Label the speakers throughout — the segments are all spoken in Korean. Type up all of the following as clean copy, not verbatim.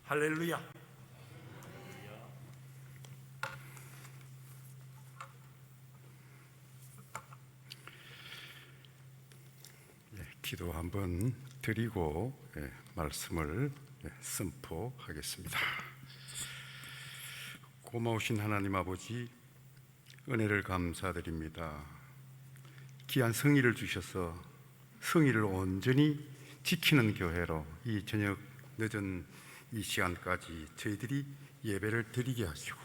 Speaker 1: 할렐루야. 기도 한번 드리고 말씀을 선포하겠습니다. 고마우신 하나님 아버지, 은혜를 감사드립니다. 귀한 성의를 주셔서 성의를 온전히 지키는 교회로 이 저녁 늦은 이 시간까지 저희들이 예배를 드리게 하시고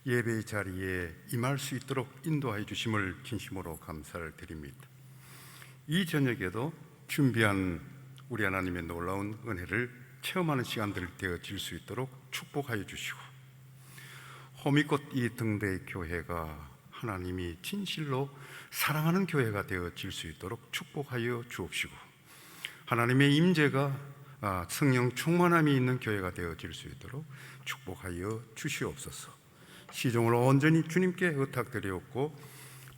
Speaker 1: 예배의 자리에 임할 수 있도록 인도하여 주심을 진심으로 감사를 드립니다. 이 저녁에도 준비한 우리 하나님의 놀라운 은혜를 체험하는 시간들 되어질 수 있도록 축복하여 주시고, 호미꽃 이 등대의 교회가 하나님이 진실로 사랑하는 교회가 되어질 수 있도록 축복하여 주옵시고, 하나님의 임재가 성령 충만함이 있는 교회가 되어질 수 있도록 축복하여 주시옵소서. 시종을 온전히 주님께 의탁드리옵고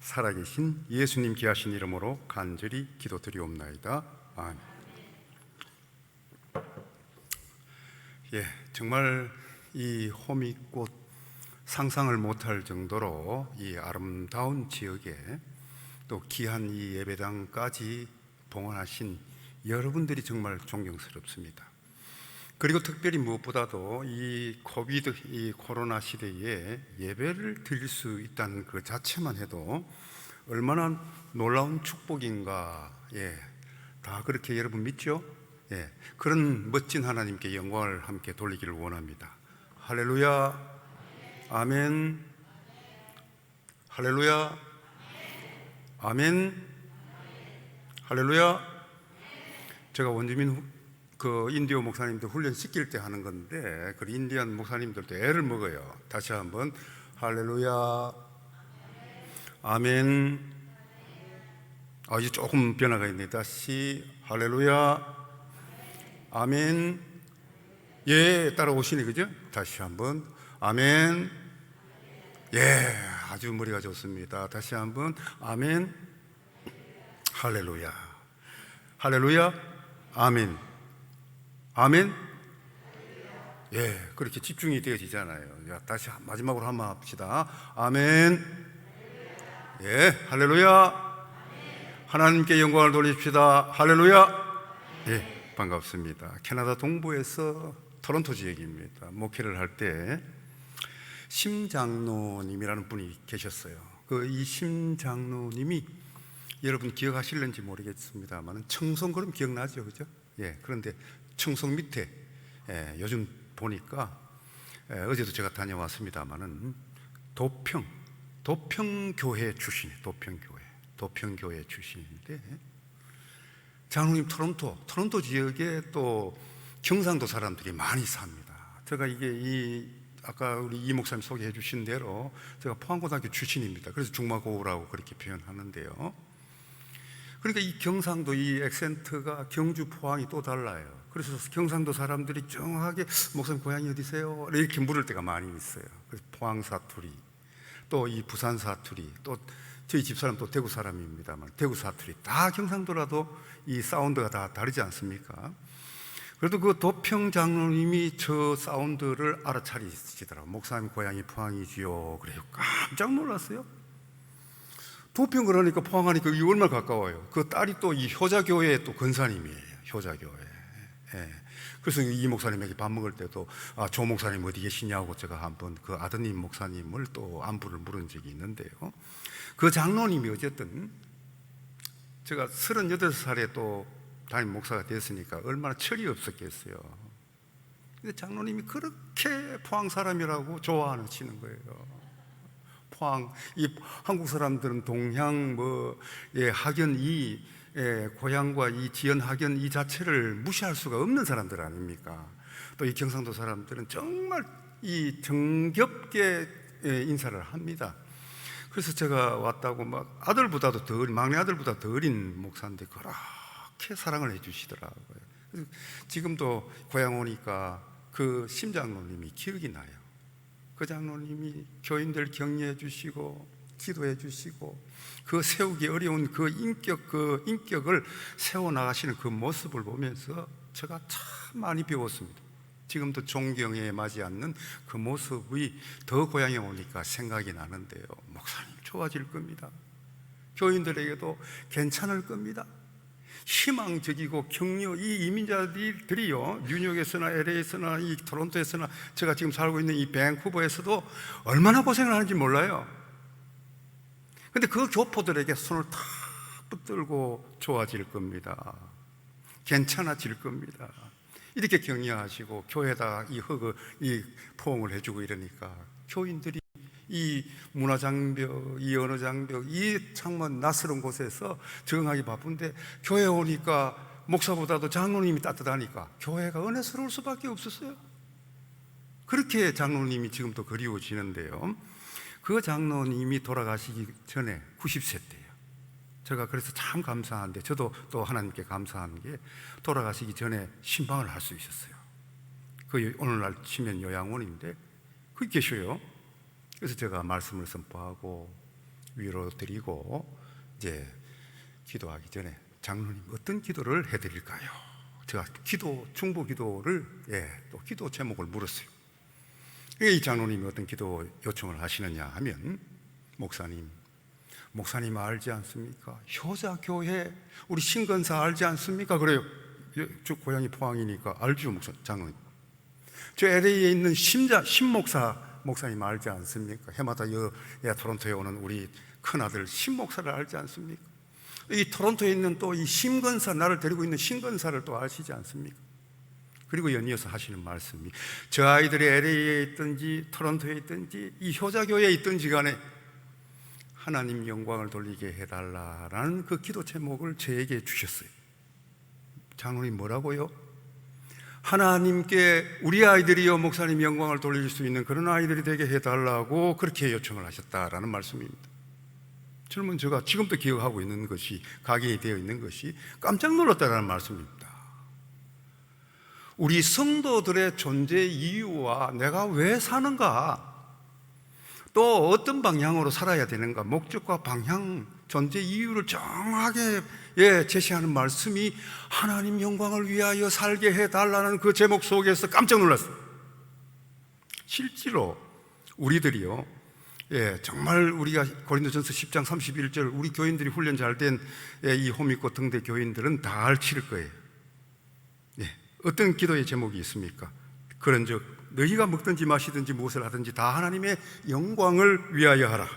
Speaker 1: 살아계신 예수님 귀하신 이름으로 간절히 기도드리옵나이다. 아멘. 정말 이 호미꽃 상상을 못할 정도로 이 아름다운 지역에 또 귀한 이 예배당까지 봉헌하신 여러분들이 정말 존경스럽습니다. 그리고 특별히 무엇보다도 이 코로나 시대에 예배를 드릴 수 있다는 그 자체만 해도 얼마나 놀라운 축복인가. 다 그렇게 여러분 믿죠? 그런 멋진 하나님께 영광을 함께 돌리기를 원합니다. 할렐루야. 아멘. 할렐루야. 아멘. 할렐루야. 제가 원주민 인디오 목사님들 훈련 시킬 때 하는 건데, 그 인디안 목사님들도 애를 먹어요. 다시 한번 할렐루야. 아멘. 이제 조금 변화가 있네. 다시 할렐루야. 아멘. 따라오시니 그죠? 다시 한번 아멘. 아주 머리가 좋습니다. 다시 한번 아멘. 할렐루야. 할렐루야. 아멘. 아멘. 그렇게 집중이 되어지잖아요. 다시 마지막으로 한번 합시다. 아멘. 할렐루야. 하나님께 영광을 돌립시다. 할렐루야. 반갑습니다. 캐나다 동부에서 토론토 지역입니다. 목회를 할 때 심장로님이라는 분이 계셨어요. 이 심장로님이 여러분 기억하실는지 모르겠습니다만 청송 그럼 기억나죠, 그죠? 그런데 청송 밑에 요즘 보니까 어제도 제가 다녀왔습니다만은 도평교회 출신이에요. 도평교회 출신인데, 장로님 토론토 지역에 또 경상도 사람들이 많이 삽니다. 제가 아까 우리 이 목사님 소개해 주신 대로 제가 포항고등학교 출신입니다. 그래서 중마고우라고 그렇게 표현하는데요. 그러니까 이 경상도 이 액센트가 경주 포항이 또 달라요. 그래서 경상도 사람들이 정확하게 목사님 고향이 어디세요? 이렇게 물을 때가 많이 있어요. 그래서 포항 사투리, 또 이 부산 사투리, 또 저희 집사람 또 대구 사람입니다만 대구 사투리, 다 경상도라도 이 사운드가 다 다르지 않습니까? 그래도 그 도평 장로님이 저 사운드를 알아차리시더라고요. 목사님 고향이 포항이지요. 그래요. 깜짝 놀랐어요. 도평 그러니까 포항하니까 이 얼마나 가까워요. 그 딸이 또 이 효자교회 또 권사님이에요. 효자교회. 그래서 이 목사님에게 밥 먹을 때도 조 목사님 어디 계시냐고 제가 한번 그 아드님 목사님을 또 안부를 물은 적이 있는데요. 그 장로님이 어쨌든 제가 38살에 또 담임 목사가 됐으니까 얼마나 철이 없었겠어요. 근데 장로님이 그렇게 포항 사람이라고 좋아하시는 거예요. 포항, 이 한국 사람들은 동향 학연 고향과 이 지연 학연 이 자체를 무시할 수가 없는 사람들 아닙니까? 또 이 경상도 사람들은 정말 이 정겹게 인사를 합니다. 그래서 제가 왔다고 막내 아들보다 더 어린 목사인데 그렇게 사랑을 해주시더라고요. 그래서 지금도 고향 오니까 그 심장로님이 기억이 나요. 그 장로님이 교인들 격려해 주시고 기도해 주시고 그 세우기 어려운 그 인격을 세워나가시는 그 모습을 보면서 제가 참 많이 배웠습니다. 지금도 존경에 맞지 않는 그 모습이 더 고향에 오니까 생각이 나는데요. 목사님 좋아질 겁니다. 교인들에게도 괜찮을 겁니다. 희망적이고 격려, 이 이민자들이요, 뉴욕에서나 LA에서나 이 토론토에서나 제가 지금 살고 있는 이 밴쿠버에서도 얼마나 고생을 하는지 몰라요. 근데 그 교포들에게 손을 탁 붙들고 좋아질 겁니다. 괜찮아질 겁니다. 이렇게 격려하시고 교회에다 이 포옹을 해주고 이러니까 교인들이 이 문화장벽, 이 언어장벽, 이 정말 낯설은 곳에서 적응하기 바쁜데 교회에 오니까 목사보다도 장로님이 따뜻하니까 교회가 은혜스러울 수밖에 없었어요. 그렇게 장로님이 지금도 그리워지는데요. 그 장로님이 돌아가시기 전에 90세 때예요. 제가 그래서 참 감사한데, 저도 또 하나님께 감사한 게 돌아가시기 전에 신방을 할 수 있었어요. 그 오늘날 치면 요양원인데 거기 계셔요. 그래서 제가 말씀을 선포하고 위로드리고 이제 기도하기 전에 장로님 어떤 기도를 해드릴까요? 제가 중보 기도를 또 기도 제목을 물었어요. 이 장로님이 어떤 기도 요청을 하시느냐 하면, 목사님 알지 않습니까? 효자교회 우리 신건사 알지 않습니까? 그래요. 저 고향이 포항이니까 알죠, 장로님. 저 LA에 있는 목사님 알지 않습니까? 해마다 토론토에 오는 우리 큰아들 신목사를 알지 않습니까? 이 토론토에 있는 또 이 신건사, 나를 데리고 있는 신건사를 또 아시지 않습니까? 그리고 연이어서 하시는 말씀이, 저 아이들이 LA에 있든지 토론토에 있든지 이 효자교회에 있든지 간에 하나님 영광을 돌리게 해달라라는 그 기도 제목을 저에게 주셨어요. 장로님 뭐라고요? 하나님께 우리 아이들이요 목사님 영광을 돌릴 수 있는 그런 아이들이 되게 해달라고 그렇게 요청을 하셨다라는 말씀입니다. 젊은 제가 지금도 기억하고 있는 것이, 각인이 되어 있는 것이 깜짝 놀랐다라는 말씀입니다. 우리 성도들의 존재 이유와 내가 왜 사는가, 또 어떤 방향으로 살아야 되는가, 목적과 방향, 존재 이유를 정확하게 제시하는 말씀이 하나님 영광을 위하여 살게 해달라는 그 제목 속에서 깜짝 놀랐어요. 실제로 우리들이요, 정말 우리가 고린도전서 10장 31절, 우리 교인들이 훈련 잘 된 이 호미꽃 등대 교인들은 다 알칠 거예요. 어떤 기도의 제목이 있습니까? 그런즉 너희가 먹든지 마시든지 무엇을 하든지 다 하나님의 영광을 위하여 하라.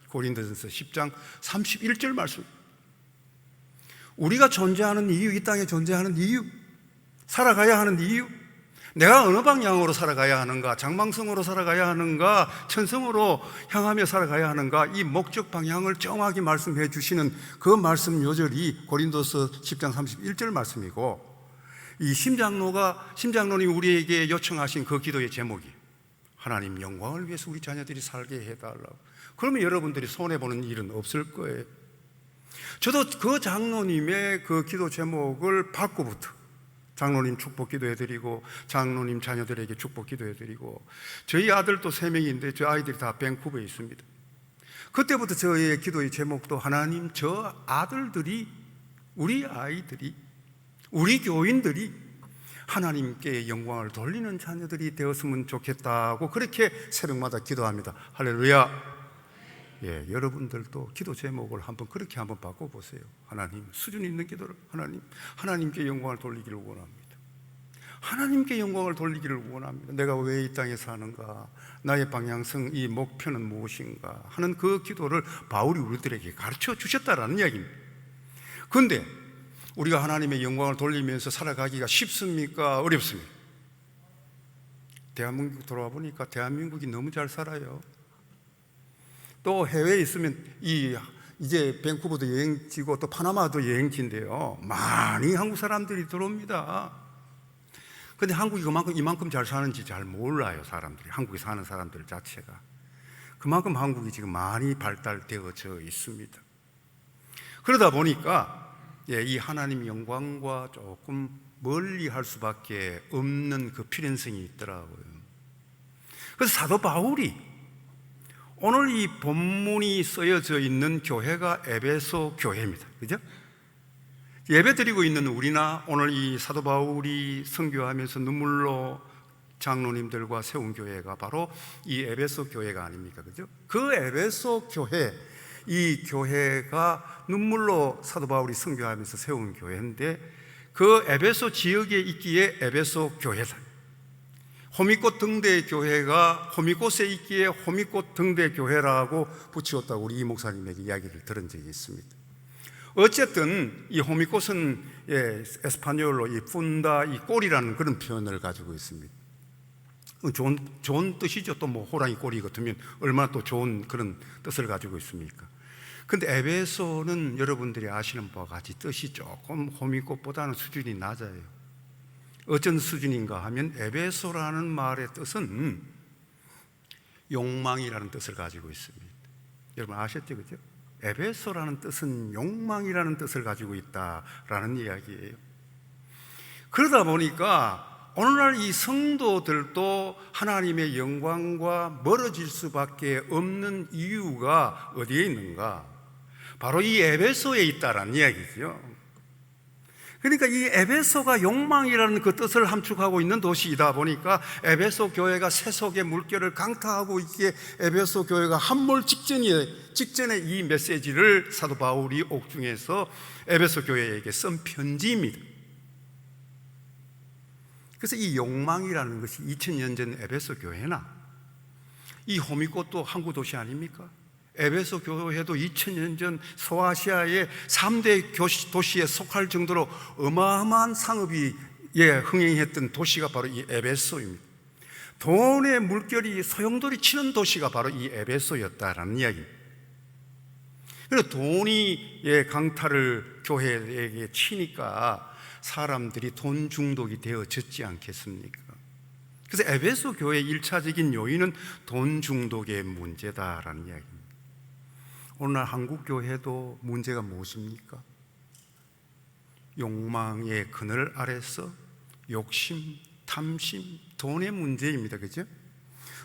Speaker 1: 고린도전서 10장 31절 말씀. 우리가 존재하는 이유, 이 땅에 존재하는 이유, 살아가야 하는 이유, 내가 어느 방향으로 살아가야 하는가, 장망성으로 살아가야 하는가, 천성으로 향하며 살아가야 하는가, 이 목적 방향을 정확히 말씀해 주시는 그 말씀 요절이 고린도서 10장 31절 말씀이고, 이 심장로님이 우리에게 요청하신 그 기도의 제목이 하나님 영광을 위해서 우리 자녀들이 살게 해달라고. 그러면 여러분들이 손해보는 일은 없을 거예요. 저도 그 장로님의 그 기도 제목을 받고부터 장로님 축복 기도해드리고, 장로님 자녀들에게 축복 기도해드리고, 저희 아들도 3명인데 저 아이들이 다 밴쿠버에 있습니다. 그때부터 저의 기도의 제목도 하나님, 저 아들들이, 우리 아이들이, 우리 교인들이 하나님께 영광을 돌리는 자녀들이 되었으면 좋겠다고 그렇게 새벽마다 기도합니다. 할렐루야. 여러분들도 기도 제목을 그렇게 한번 바꿔보세요. 하나님, 수준 있는 기도를, 하나님께 영광을 돌리기를 원합니다. 하나님께 영광을 돌리기를 원합니다. 내가 왜 이 땅에 사는가, 나의 방향성, 이 목표는 무엇인가 하는 그 기도를 바울이 우리들에게 가르쳐 주셨다라는 이야기입니다. 그런데 우리가 하나님의 영광을 돌리면서 살아가기가 쉽습니까? 어렵습니까? 대한민국 돌아와 보니까 대한민국이 너무 잘 살아요. 또 해외에 있으면 이제 밴쿠버도 여행지고 또 파나마도 여행지인데요, 많이 한국 사람들이 들어옵니다. 근데 한국이 이만큼 잘 사는지 잘 몰라요. 사람들이, 한국에 사는 사람들 자체가. 그만큼 한국이 지금 많이 발달되어져 있습니다. 그러다 보니까 이 하나님 영광과 조금 멀리 할 수밖에 없는 그 필연성이 있더라고요. 그래서 사도 바울이, 오늘 이 본문이 쓰여져 있는 교회가 에베소 교회입니다. 그죠? 예배 드리고 있는 우리나 오늘 이 사도 바울이 선교하면서 눈물로 장로님들과 세운 교회가 바로 이 에베소 교회가 아닙니까? 그죠? 그 에베소 교회, 이 교회가 눈물로 사도 바울이 선교하면서 세운 교회인데, 그 에베소 지역에 있기에 에베소 교회다. 호미꽃 등대 교회가 호미꽃에 있기에 호미꽃 등대 교회라고 붙이었다고 우리 이 목사님에게 이야기를 들은 적이 있습니다. 어쨌든 이 호미꽃은 에스파뇰어로 이 푼다, 이 꼬리라는 그런 표현을 가지고 있습니다. 좋은 뜻이죠. 또 뭐 호랑이 꼬리 같으면 얼마나 또 좋은 그런 뜻을 가지고 있습니까? 근데 에베소는 여러분들이 아시는 바와 같이 뜻이 조금 호미꽃보다는 수준이 낮아요. 어떤 수준인가 하면 에베소라는 말의 뜻은 욕망이라는 뜻을 가지고 있습니다. 여러분 아셨죠? 그죠? 에베소라는 뜻은 욕망이라는 뜻을 가지고 있다라는 이야기예요. 그러다 보니까 오늘날 이 성도들도 하나님의 영광과 멀어질 수밖에 없는 이유가 어디에 있는가? 바로 이 에베소에 있다라는 이야기죠. 그러니까 이 에베소가 욕망이라는 그 뜻을 함축하고 있는 도시이다 보니까 에베소 교회가 세속의 물결을 강타하고 있기에 에베소 교회가 함몰 직전에 이 메시지를 사도 바울이 옥중에서 에베소 교회에게 쓴 편지입니다. 그래서 이 욕망이라는 것이 2000년 전 에베소 교회나 이 호미꽃도 항구 도시 아닙니까? 에베소 교회도 2000년 전 소아시아의 3대 도시에 속할 정도로 어마어마한 상업이 흥행했던 도시가 바로 이 에베소입니다. 돈의 물결이 소용돌이 치는 도시가 바로 이 에베소였다라는 이야기입니다. 그래서 돈이 강타를 교회에게 치니까 사람들이 돈 중독이 되어졌지 않겠습니까? 그래서 에베소 교회의 1차적인 요인은 돈 중독의 문제다라는 이야기입니다. 오늘날 한국교회도 문제가 무엇입니까? 욕망의 그늘 아래서 욕심, 탐심, 돈의 문제입니다. 그죠?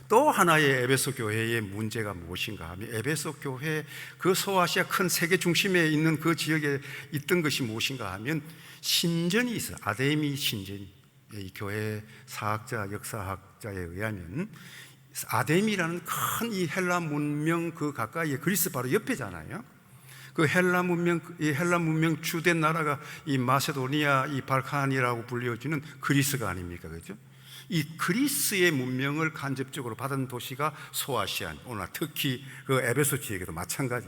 Speaker 1: 또 하나의 에베소 교회의 문제가 무엇인가 하면 에베소 교회 그 소아시아 큰 세계 중심에 있는 그 지역에 있던 것이 무엇인가 하면 신전이 있어요. 아데미 신전이. 이 교회 사학자, 역사학자에 의하면 아데미라는 큰 이 헬라 문명 그 가까이에 그리스 바로 옆에잖아요. 그 헬라 문명 주된 나라가 이 마세도니아, 이 발칸이라고 불려지는 그리스가 아닙니까? 그죠? 이 그리스의 문명을 간접적으로 받은 도시가 소아시아, 오늘 특히 그 에베소 지역에도 마찬가지.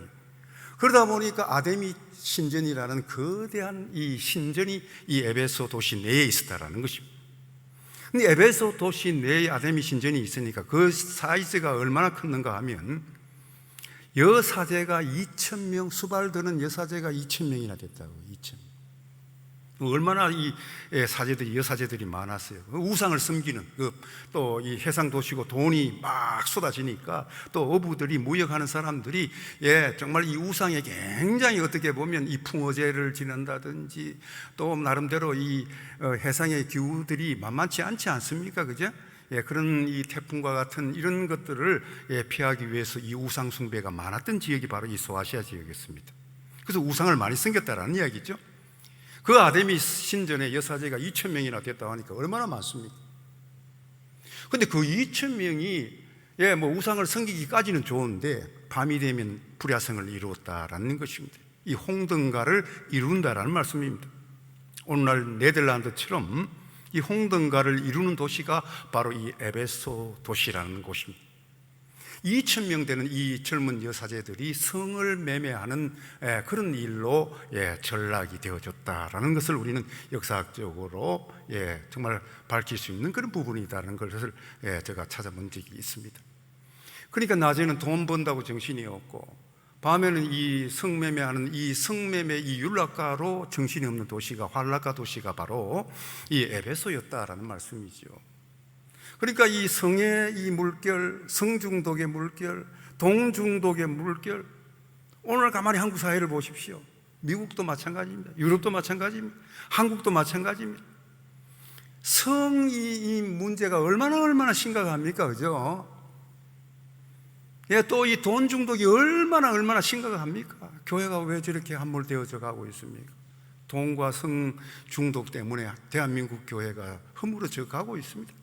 Speaker 1: 그러다 보니까 아데미 신전이라는 거대한 이 신전이 이 에베소 도시 내에 있었다라는 것입니다. 근데 에베소 도시 내에 아데미 신전이 있으니까 그 사이즈가 얼마나 컸는가 하면 여사제가 2,000명, 수발드는 여사제가 2,000명이나 됐다고. 2,000명. 얼마나 이 사제들이, 여사제들이 많았어요. 우상을 섬기는 또 이 해상 도시고 돈이 막 쏟아지니까 또 어부들이 무역하는 사람들이 정말 이 우상에 굉장히 어떻게 보면 이 풍어제를 지낸다든지 또 나름대로 이 해상의 기후들이 만만치 않지 않습니까? 그죠? 그런 이 태풍과 같은 이런 것들을 피하기 위해서 이 우상 숭배가 많았던 지역이 바로 이 소아시아 지역이었습니다. 그래서 우상을 많이 섬겼다라는 이야기죠. 그 아데미 신전에 여사제가 2,000명이나 됐다고 하니까 얼마나 많습니까? 근데 그 2,000명이 뭐 우상을 섬기기까지는 좋은데 밤이 되면 불야성을 이루었다라는 것입니다. 이 홍등가를 이룬다라는 말씀입니다. 오늘날 네덜란드처럼 이 홍등가를 이루는 도시가 바로 이 에베소 도시라는 곳입니다. 2,000명 되는 이 젊은 여사제들이 성을 매매하는 그런 일로 전락이 되어졌다라는 것을 우리는 역사학적으로 정말 밝힐 수 있는 그런 부분이다라는 것을 제가 찾아본 적이 있습니다. 그러니까 낮에는 돈 번다고 정신이 없고 밤에는 이 성매매하는 이 성매매 이 율락가로 정신이 없는 도시가 환락가 도시가 바로 이 에베소였다라는 말씀이죠. 그러니까 이 성의 이 물결, 성중독의 물결, 동중독의 물결, 오늘 가만히 한국 사회를 보십시오. 미국도 마찬가지입니다. 유럽도 마찬가지입니다. 한국도 마찬가지입니다. 성이 문제가 얼마나 심각합니까? 그죠? 또 이 돈 중독이 얼마나 심각합니까? 교회가 왜 저렇게 함몰되어져 가고 있습니까? 돈과 성 중독 때문에 대한민국 교회가 허물어져 가고 있습니다.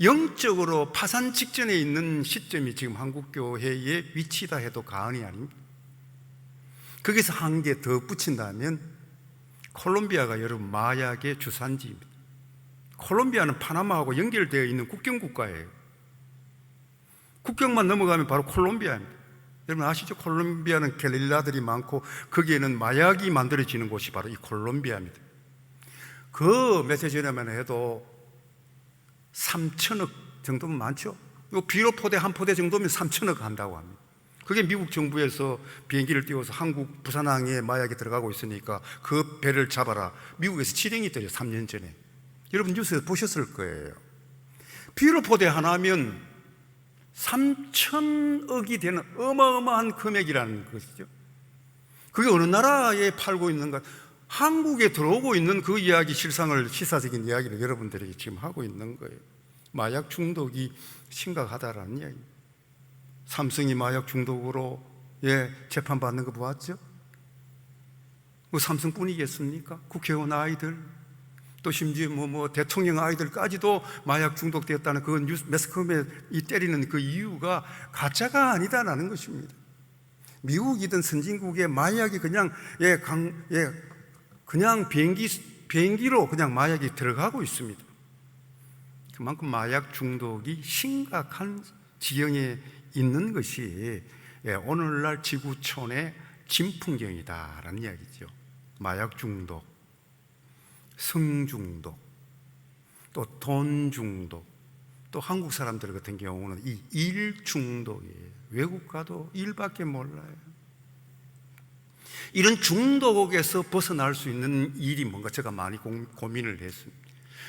Speaker 1: 영적으로 파산 직전에 있는 시점이 지금 한국교회의 위치다 해도 과언이 아닙니다. 거기서 한 개 더 붙인다면 콜롬비아가 여러분 마약의 주산지입니다. 콜롬비아는 파나마하고 연결되어 있는 국경 국가예요. 국경만 넘어가면 바로 콜롬비아입니다. 여러분 아시죠? 콜롬비아는 게릴라들이 많고 거기에는 마약이 만들어지는 곳이 바로 이 콜롬비아입니다. 그 며칠 전에만 해도 3천억 정도면 많죠? 이 비료 포대 한 포대 정도면 3천억 한다고 합니다. 그게 미국 정부에서 비행기를 띄워서 한국 부산항에 마약이 들어가고 있으니까 그 배를 잡아라. 미국에서 지령이 때려 3년 전에. 여러분 뉴스에서 보셨을 거예요. 비료 포대 하나면 3천억이 되는 어마어마한 금액이라는 것이죠. 그게 어느 나라에 팔고 있는가? 한국에 들어오고 있는 그 이야기, 실상을, 시사적인 이야기를 여러분들에게 지금 하고 있는 거예요. 마약 중독이 심각하다라는 이야기입니다. 삼성이 마약 중독으로 재판받는 거 보았죠? 뭐 삼성뿐이겠습니까? 국회의원 아이들, 또 심지어 대통령 아이들까지도 마약 중독되었다는 그 뉴스 매스컴에 이 때리는 그 이유가 가짜가 아니다라는 것입니다. 미국이든 선진국의 마약이 그냥 그냥 비행기로 그냥 마약이 들어가고 있습니다. 그만큼 마약 중독이 심각한 지경에 있는 것이 오늘날 지구촌의 진풍경이다라는 이야기죠. 마약 중독, 성중독, 또 돈 중독, 또 한국 사람들 같은 경우는 이 일 중독이에요. 외국 가도 일밖에 몰라요. 이런 중독에서 벗어날 수 있는 일이 뭔가 제가 많이 고민을 했습니다.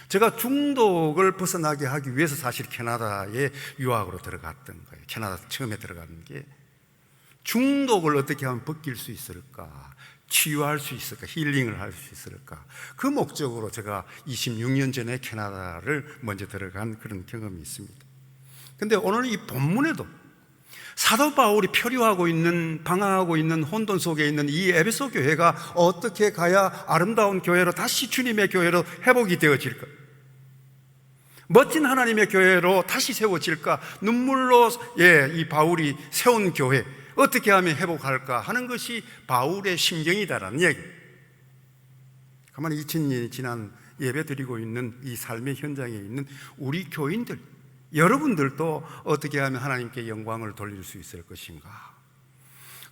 Speaker 1: 제가 중독을 벗어나게 하기 위해서 사실 캐나다에 유학으로 들어갔던 거예요. 캐나다 처음에 들어가는 게 중독을 어떻게 하면 벗길 수 있을까, 치유할 수 있을까, 힐링을 할 수 있을까, 그 목적으로 제가 26년 전에 캐나다를 먼저 들어간 그런 경험이 있습니다. 그런데 오늘 이 본문에도 사도 바울이 표류하고 있는, 방황하고 있는 혼돈 속에 있는 이 에베소 교회가 어떻게 가야 아름다운 교회로, 다시 주님의 교회로 회복이 되어질까, 멋진 하나님의 교회로 다시 세워질까, 눈물로 이 바울이 세운 교회 어떻게 하면 회복할까 하는 것이 바울의 심경이다라는 이야기. 가만히 2000년이 지난 예배 드리고 있는 이 삶의 현장에 있는 우리 교인들, 여러분들도 어떻게 하면 하나님께 영광을 돌릴 수 있을 것인가,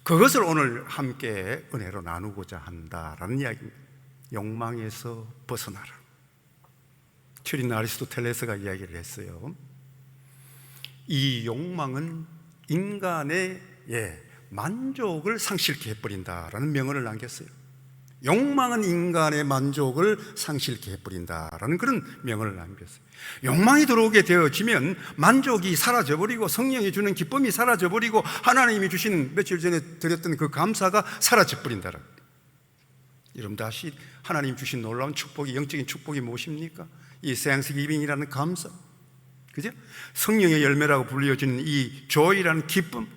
Speaker 1: 그것을 오늘 함께 은혜로 나누고자 한다라는 이야기입니다. 욕망에서 벗어나라. 철인 아리스토텔레스가 이야기를 했어요. 이 욕망은 인간의 만족을 상실케 해버린다라는 명언을 남겼어요. 욕망은 인간의 만족을 상실케 해버린다라는 그런 명언을 남겼어요. 욕망이 들어오게 되어지면 만족이 사라져버리고 성령이 주는 기쁨이 사라져버리고 하나님이 주신 며칠 전에 드렸던 그 감사가 사라져버린다라. 여러분 다시 하나님 주신 놀라운 축복이, 영적인 축복이 무엇입니까? 이 땡스기빙이라는 감사, 그죠? 성령의 열매라고 불려지는 이 조이라는 기쁨,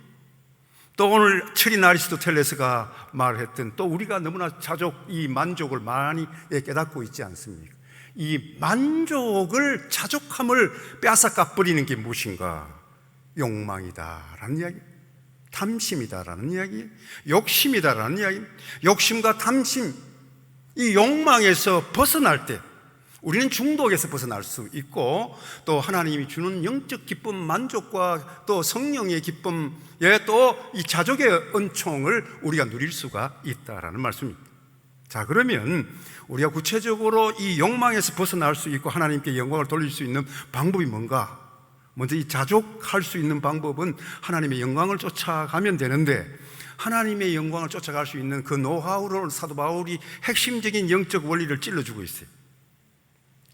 Speaker 1: 또 오늘 철인 아리스토텔레스가 말했던, 또 우리가 너무나 자주 이 만족을 많이 깨닫고 있지 않습니까? 이 만족을, 자족함을 빼앗아가 버리는 게 무엇인가? 욕망이다라는 이야기, 탐심이다라는 이야기, 욕심이다라는 이야기. 욕심과 탐심, 이 욕망에서 벗어날 때 우리는 중독에서 벗어날 수 있고, 또 하나님이 주는 영적 기쁨, 만족과 또 성령의 기쁨, 또 이 자족의 은총을 우리가 누릴 수가 있다라는 말씀입니다. 자, 그러면 우리가 구체적으로 이 욕망에서 벗어날 수 있고 하나님께 영광을 돌릴 수 있는 방법이 뭔가? 먼저 이 자족할 수 있는 방법은 하나님의 영광을 쫓아가면 되는데, 하나님의 영광을 쫓아갈 수 있는 그 노하우를 사도 바울이 핵심적인 영적 원리를 찔러주고 있어요.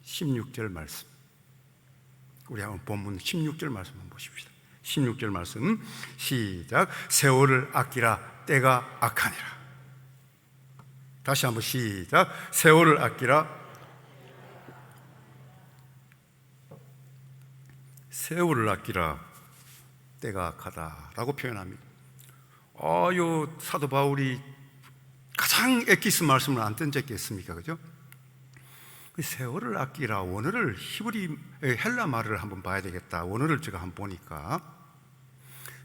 Speaker 1: 16절 말씀, 우리 한번 본문 16절 말씀 한번 보십시다. 16절 말씀 시작. 세월을 아끼라, 때가 악하니라. 다시 한번 시작. 세월을 아끼라, 세월을 아끼라, 때가 악하다라고 표현합니다. 요 사도 바울이 가장 엑기스 말씀을 안 던졌겠습니까? 그죠? 그 세월을 아끼라 원어를 헬라 말을 한번 봐야 되겠다. 원어를 제가 한번 보니까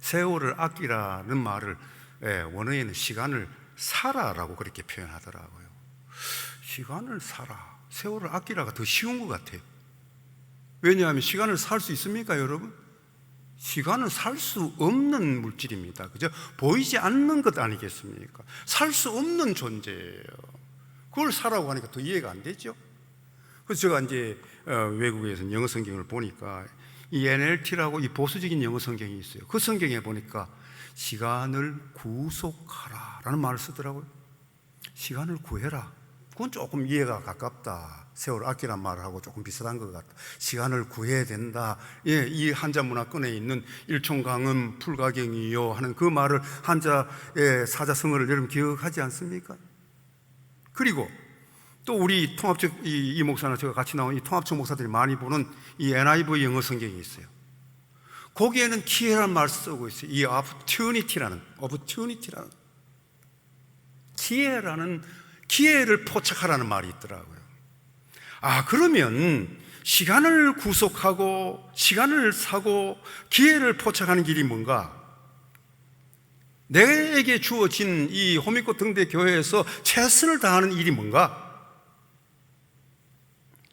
Speaker 1: 세월을 아끼라는 말을 원어에는 시간을 사라라고 그렇게 표현하더라고요. 시간을 사라, 세월을 아끼라가 더 쉬운 것 같아요. 왜냐하면 시간을 살 수 있습니까, 여러분? 시간은 살 수 없는 물질입니다. 그죠? 보이지 않는 것 아니겠습니까? 살 수 없는 존재예요. 그걸 사라고 하니까 더 이해가 안 되죠? 그래서 제가 이제 외국에서 영어 성경을 보니까 이 NLT라고 이 보수적인 영어 성경이 있어요. 그 성경에 보니까 시간을 구속하라 라는 말을 쓰더라고요. 시간을 구해라. 그건 조금 이해가 가깝다. 세월 아끼란 말하고 조금 비슷한 것 같다. 시간을 구해야 된다. 예, 이 한자 문화권에 있는 일총강음 풀가경이요 하는 그 말을 한자의 사자성어를 여러분 기억하지 않습니까? 그리고 또 우리 통합적 이 목사나 제가 같이 나온 이 통합적 목사들이 많이 보는 이 NIV 영어 성경이 있어요. 거기에는 기회라는 말을 쓰고 있어요. 이 opportunity라는 기회를 포착하라는 말이 있더라고요. 그러면 시간을 구속하고 시간을 사고 기회를 포착하는 길이 뭔가? 내게 주어진 이 호미꽃 등대 교회에서 최선을 다하는 일이 뭔가?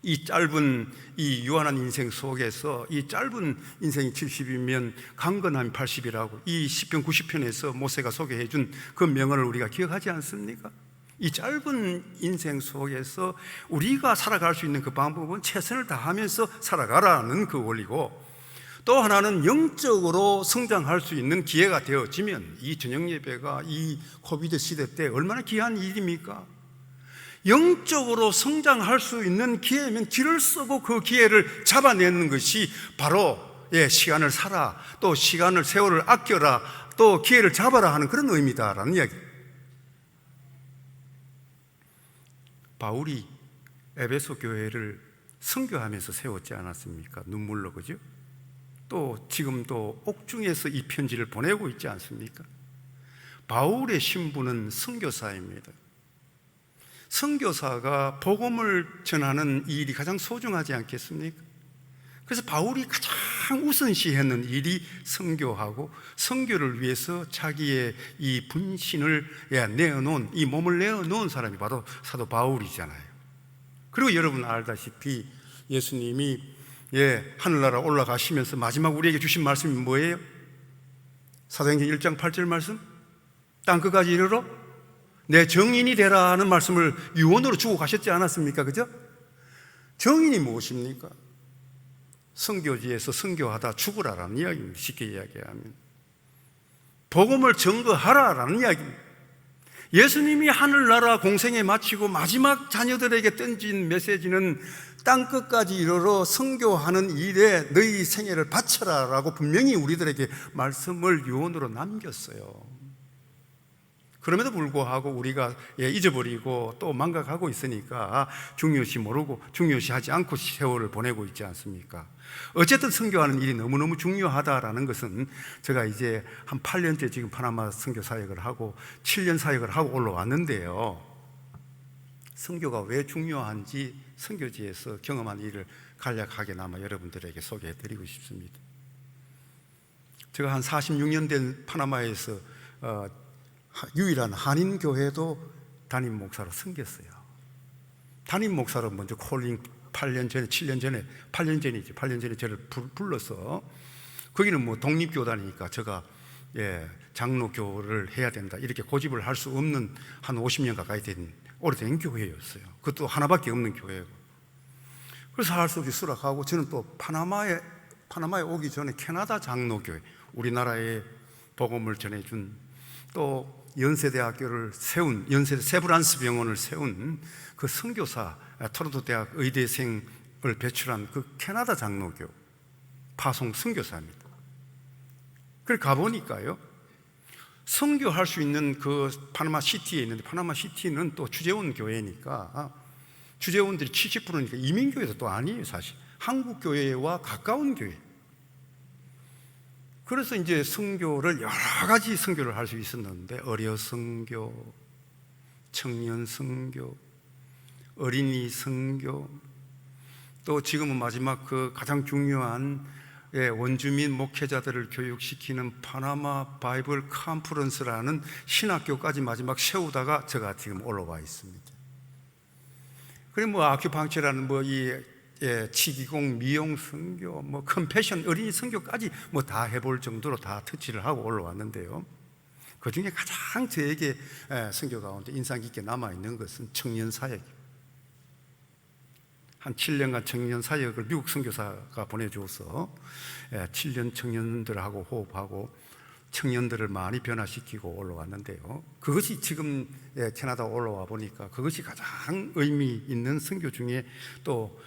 Speaker 1: 이 짧은 이 유한한 인생 속에서 이 짧은 인생이 70이면 강건함이 80이라고 이 시편 90편에서 모세가 소개해 준 그 명언을 우리가 기억하지 않습니까? 이 짧은 인생 속에서 우리가 살아갈 수 있는 그 방법은 최선을 다하면서 살아가라는 그 원리고, 또 하나는 영적으로 성장할 수 있는 기회가 되어지면 이 저녁 예배가 이 코비드 시대 때 얼마나 귀한 일입니까? 영적으로 성장할 수 있는 기회면 길을 쓰고 그 기회를 잡아내는 것이 바로 시간을 사라, 또 세월을 아껴라, 또 기회를 잡아라 하는 그런 의미다라는 이야기. 바울이 에베소 교회를 선교하면서 세웠지 않았습니까? 눈물로, 그죠? 또 지금도 옥중에서 이 편지를 보내고 있지 않습니까? 바울의 신분은 선교사입니다. 선교사가 복음을 전하는 일이 가장 소중하지 않겠습니까? 그래서 바울이 가장 우선시했는 일이 선교하고, 선교를 위해서 자기의 이 분신을 내어놓은, 이 몸을 내어놓은 사람이 바로 사도 바울이잖아요. 그리고 여러분 알다시피 예수님이 하늘나라 올라가시면서 마지막 우리에게 주신 말씀이 뭐예요? 사도행전 1장 8절 말씀, 땅 끝까지 이르러 내 정인이 되라는 말씀을 유언으로 주고 가셨지 않았습니까? 그죠? 정인이 무엇입니까? 선교지에서 선교하다 죽으라라는 이야기입니다. 쉽게 이야기하면 복음을 증거하라라는 이야기입니다. 예수님이 하늘나라 공생에 마치고 마지막 자녀들에게 던진 메시지는 땅 끝까지 이르러 선교하는 일에 너희 생애를 바쳐라라고 분명히 우리들에게 말씀을 유언으로 남겼어요. 그럼에도 불구하고 우리가 잊어버리고 또 망각하고 있으니까 중요시 모르고 중요시하지 않고 세월을 보내고 있지 않습니까? 어쨌든 선교하는 일이 너무너무 중요하다라는 것은 제가 이제 한 8년째 지금 파나마 선교 사역을 하고 7년 사역을 하고 올라왔는데요, 선교가 왜 중요한지 선교지에서 경험한 일을 간략하게나마 여러분들에게 소개해드리고 싶습니다. 제가 한 46년 된 파나마에서 유일한 한인교회도 담임 목사로 섬겼어요. 담임 목사로 먼저 콜링 8년 전에 저를 불러서, 거기는 뭐 독립교단이니까 제가 장로교를 해야 된다 이렇게 고집을 할 수 없는 한 50년 가까이 된 오래된 교회였어요. 그것도 하나밖에 없는 교회고. 그래서 할 수 없이 수락하고 저는 또 파나마에 오기 전에 캐나다 장로교회, 우리나라에 복음을 전해준, 또 연세대학교를 세운, 연세대 세브란스 병원을 세운 그 선교사, 토론토 대학 의대생을 배출한 그 캐나다 장로교 파송 선교사입니다. 그래 가보니까요, 선교할 수 있는 그 파나마 시티에 있는데, 파나마 시티는 또 주재원 교회니까 주재원들이 70%니까 이민교회도 또 아니에요. 사실 한국 교회와 가까운 교회. 그래서 이제 선교를 여러 가지 선교를 할 수 있었는데, 어려 선교, 청년 선교, 어린이 선교, 또 지금은 마지막 그 가장 중요한 원주민 목회자들을 교육시키는 파나마 바이블 컨퍼런스라는 신학교까지 마지막 세우다가 제가 지금 올라와 있습니다. 그리고 뭐 아큐팡처라는 치기공, 미용 선교, 컴패션 어린이 선교까지 다 해볼 정도로 다 터치를 하고 올라왔는데요. 그 중에 가장 저에게 선교 가운데 인상 깊게 남아 있는 것은 청년 사역입니다. 한 7년간 청년 사역을 미국 선교사가 보내줘서 7년 청년들하고 호흡하고 청년들을 많이 변화시키고 올라왔는데요. 그것이 지금 캐나다 올라와 보니까 그것이 가장 의미 있는 선교 중에 또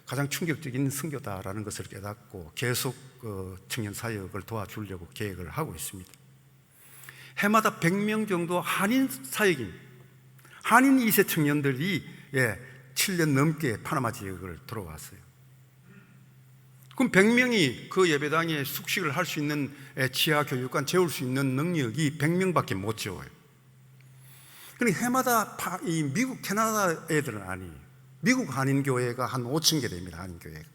Speaker 1: 가장 충격적인 선교다라는 것을 깨닫고 계속 청년 사역을 도와주려고 계획을 하고 있습니다. 해마다 100명 정도 한인 사역인 한인 2세 청년들이 7년 넘게 파나마 지역을 들어왔어요. 그럼 100명이 그 예배당에 숙식을 할 수 있는 지하 교육관 재울 수 있는 능력이 100명밖에 못 재워요. 그러니까 해마다 이 미국 캐나다 애들은 아니에요. 미국 한인교회가 한 5천 개 됩니다. 한인교회가.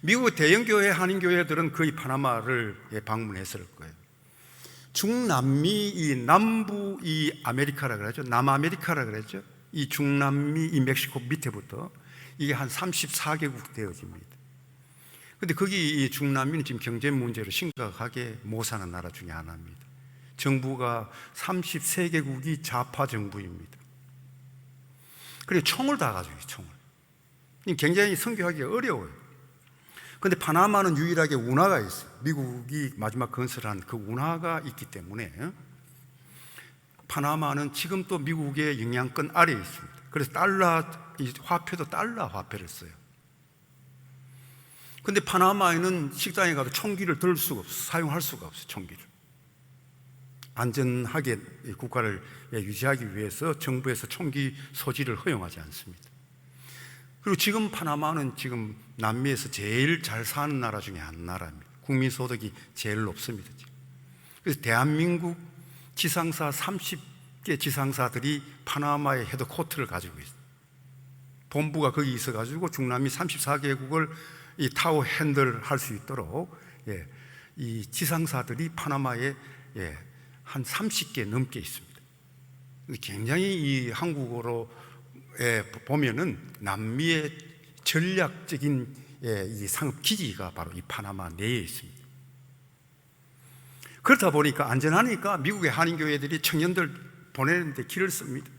Speaker 1: 미국 대형교회 한인교회들은 거의 파나마를 방문했을 거예요. 중남미 이 남부 이 아메리카라 그러죠. 남아메리카라 그러죠. 이 중남미 이 멕시코 밑에부터 이게 한 34개국 되어집니다. 근데 거기 이 중남미는 지금 경제 문제로 심각하게 못 사는 나라 중에 하나입니다. 정부가 33개국이 좌파 정부입니다. 그리고 총을 다 가지고 있어요. 총을. 굉장히 선교하기 어려워요. 근데 파나마는 유일하게 운하가 있어요. 미국이 마지막 건설한 그 운하가 있기 때문에 파나마는 지금 또 미국의 영향권 아래에 있습니다. 그래서 이 화폐도 달러 화폐를 써요. 근데 파나마에는 식당에 가도 총기를 들 수가 없어요. 사용할 수가 없어요. 총기를. 안전하게 국가를 유지하기 위해서 정부에서 총기 소지를 허용하지 않습니다. 그리고 지금 파나마는 지금 남미에서 제일 잘 사는 나라 중에 한 나라입니다. 국민소득이 제일 높습니다. 그래서 대한민국 지상사 30개 지상사들이 파나마의 헤드코트를 가지고 있어요. 본부가 거기 있어가지고 중남미 34개국을 이 타워 핸들 할 수 있도록 이 지상사들이 파나마에 한 30개 넘게 있습니다. 굉장히 이 한국어로 보면은 남미의 전략적인 이 상업 기지가 바로 이 파나마 내에 있습니다. 그렇다 보니까 안전하니까 미국의 한인교회들이 청년들 보내는데 길을 씁니다.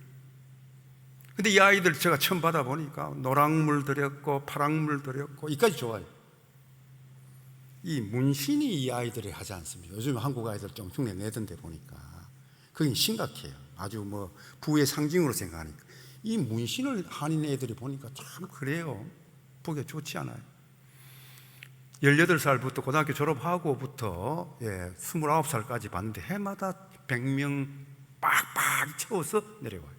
Speaker 1: 근데 이 아이들 제가 처음 받아보니까 노랑물 들였고 파랑물 들였고 이까지 좋아요. 이 문신이 이 아이들이 하지 않습니다. 요즘 한국 아이들 좀 흉내 내던데 보니까 그게 심각해요. 아주 부의 상징으로 생각하니까 이 문신을 한인 애들이 보니까 참 그래요. 보기 좋지 않아요. 18살부터 고등학교 졸업하고부터 29살까지 봤는데 해마다 100명 빡빡 채워서 내려와요.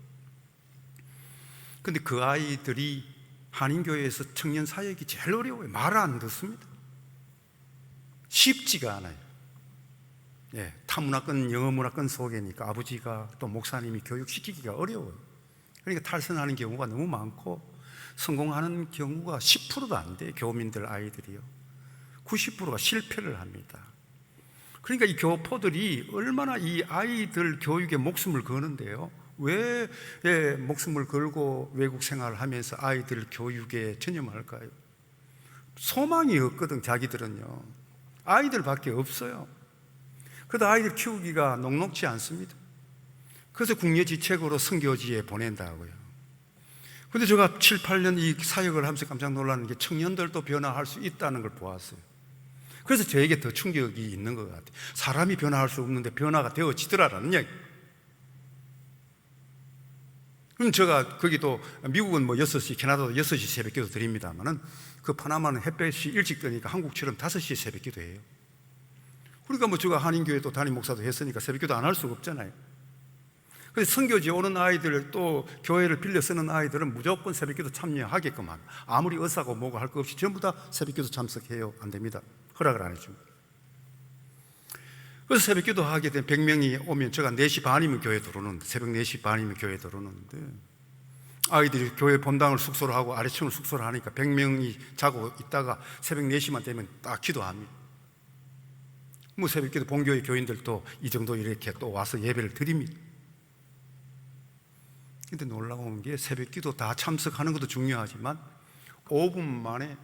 Speaker 1: 근데 그 아이들이 한인교회에서 청년 사역이 제일 어려워요. 말을 안 듣습니다. 쉽지가 않아요. 타문화권, 영어문화권 속에니까 아버지가 또 목사님이 교육시키기가 어려워요. 그러니까 탈선하는 경우가 너무 많고 성공하는 경우가 10%도 안 돼요. 교민들 아이들이요. 90%가 실패를 합니다. 그러니까 이 교포들이 얼마나 이 아이들 교육에 목숨을 거는데요. 왜 목숨을 걸고 외국 생활을 하면서 아이들 교육에 전념할까요? 소망이 없거든. 자기들은요. 아이들밖에 없어요. 그래도 아이들 키우기가 녹록지 않습니다. 그래서 국려지책으로 선교지에 보낸다고요. 근데 제가 7, 8년 이 사역을 하면서 깜짝 놀라는 게 청년들도 변화할 수 있다는 걸 보았어요. 그래서 저에게 더 충격이 있는 것 같아요. 사람이 변화할 수 없는데 변화가 되어지더라라는 이야기. 그럼 제가 거기도 미국은 6시, 캐나다도 6시 새벽 기도 드립니다만은 그 파나마는 햇볕이 일찍 뜨니까 한국처럼 5시에 새벽 기도해요. 그러니까 제가 한인교회도 담임 목사도 했으니까 새벽 기도 안 할 수가 없잖아요. 그래서 선교지에 오는 아이들 또 교회를 빌려 쓰는 아이들은 무조건 새벽 기도 참여하게끔 합니다. 아무리 의사고 뭐고 할 거 없이 전부 다 새벽 기도 참석해요. 안 됩니다. 허락을 안 해줍니다. 그래서 새벽 기도 하게 된 100명이 오면 제가 4시 반이면 교회 들어오는데 새벽 4시 반이면 교회 들어오는데 아이들이 교회 본당을 숙소로 하고 아래층을 숙소로 하니까 100명이 자고 있다가 새벽 4시만 되면 딱 기도합니다. 뭐 새벽기도 본교회 교인들도 이 정도 이렇게 또 와서 예배를 드립니다. 근데 놀라운 게 새벽기도 다 참석하는 것도 중요하지만 5분 만에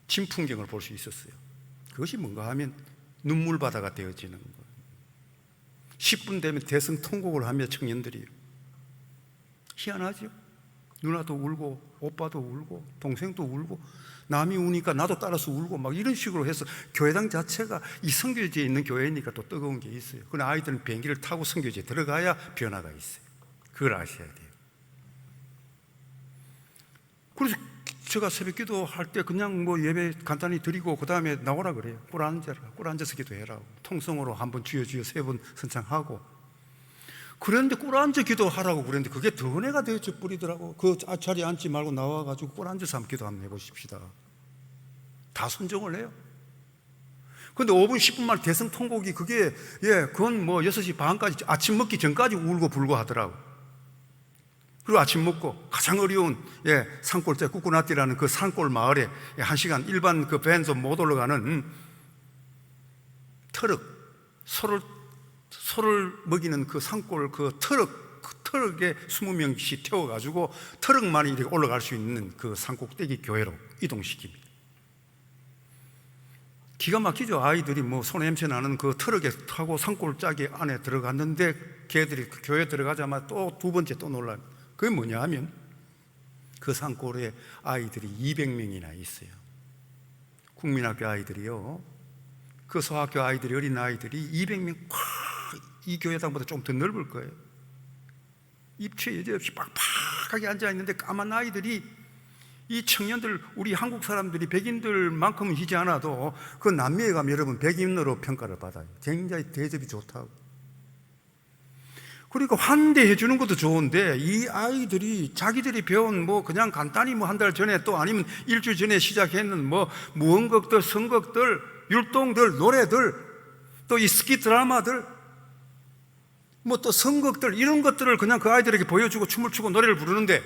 Speaker 1: 진풍경을 볼 수 있었어요. 그것이 뭔가 하면 눈물바다가 되어지는 거예요. 10분 되면 대성통곡을 하며 청년들이요, 희한하죠? 누나도 울고 오빠도 울고 동생도 울고 남이 우니까 나도 따라서 울고 막 이런 식으로 해서 교회당 자체가 이 선교지에 있는 교회니까 또 뜨거운 게 있어요. 그러나 아이들은 비행기를 타고 선교지에 들어가야 변화가 있어요. 그걸 아셔야 돼요. 그래서 제가 새벽 기도 할 때 그냥 뭐 예배 간단히 드리고 그 다음에 나오라 그래요. 꿇 앉아서 기도해라. 통성으로 한번 주여 주여 3번 선창하고. 그런데 꿇 앉아 기도하라고 그랬는데 그게 더 은혜가 되어져 버리더라고. 그 자리에 앉지 말고 나와가지고 꿇 앉아서 한번 기도 한번 해보십시다. 다 순종을 해요. 근데 5분 10분만 대성 통곡이 그게 그건 뭐 6시 반까지 아침 먹기 전까지 울고 불고 하더라고. 그리고 아침 먹고 가장 어려운 산골째 꾸꾸나띠라는 그 산골 마을에 1시간 일반 그 밴도 못 올라가는 트럭, 소를 먹이는 그 산골 그 트럭에 20명씩 태워가지고 트럭만이 이렇게 올라갈 수 있는 그 산꼭대기 교회로 이동시킵니다. 기가 막히죠. 아이들이 뭐 손냄새 나는 그 트럭에 타고 산골짜기 안에 들어갔는데 걔들이 그 교회 들어가자마자 또 두 번째 또 놀라요. 그게 뭐냐 하면 그 산골에 아이들이 200명이나 있어요. 국민학교 아이들이요, 그 소학교 아이들이, 어린 아이들이 200명, 이 교회당보다 좀 더 넓을 거예요. 입체 여지없이 빡빡하게 앉아있는데 까만 아이들이, 이 청년들, 우리 한국 사람들이 백인들만큼은 희지 않아도 그 남미에 가면 여러분 백인으로 평가를 받아요. 굉장히 대접이 좋다고. 그러니까 환대해 주는 것도 좋은데 이 아이들이 자기들이 배운 뭐 그냥 간단히 뭐 한 달 전에 또 아니면 일주일 전에 시작했는 뭐 무언극들, 선극들, 율동들, 노래들, 또 이 스키 드라마들, 뭐 또 선극들, 이런 것들을 그냥 그 아이들에게 보여주고 춤을 추고 노래를 부르는데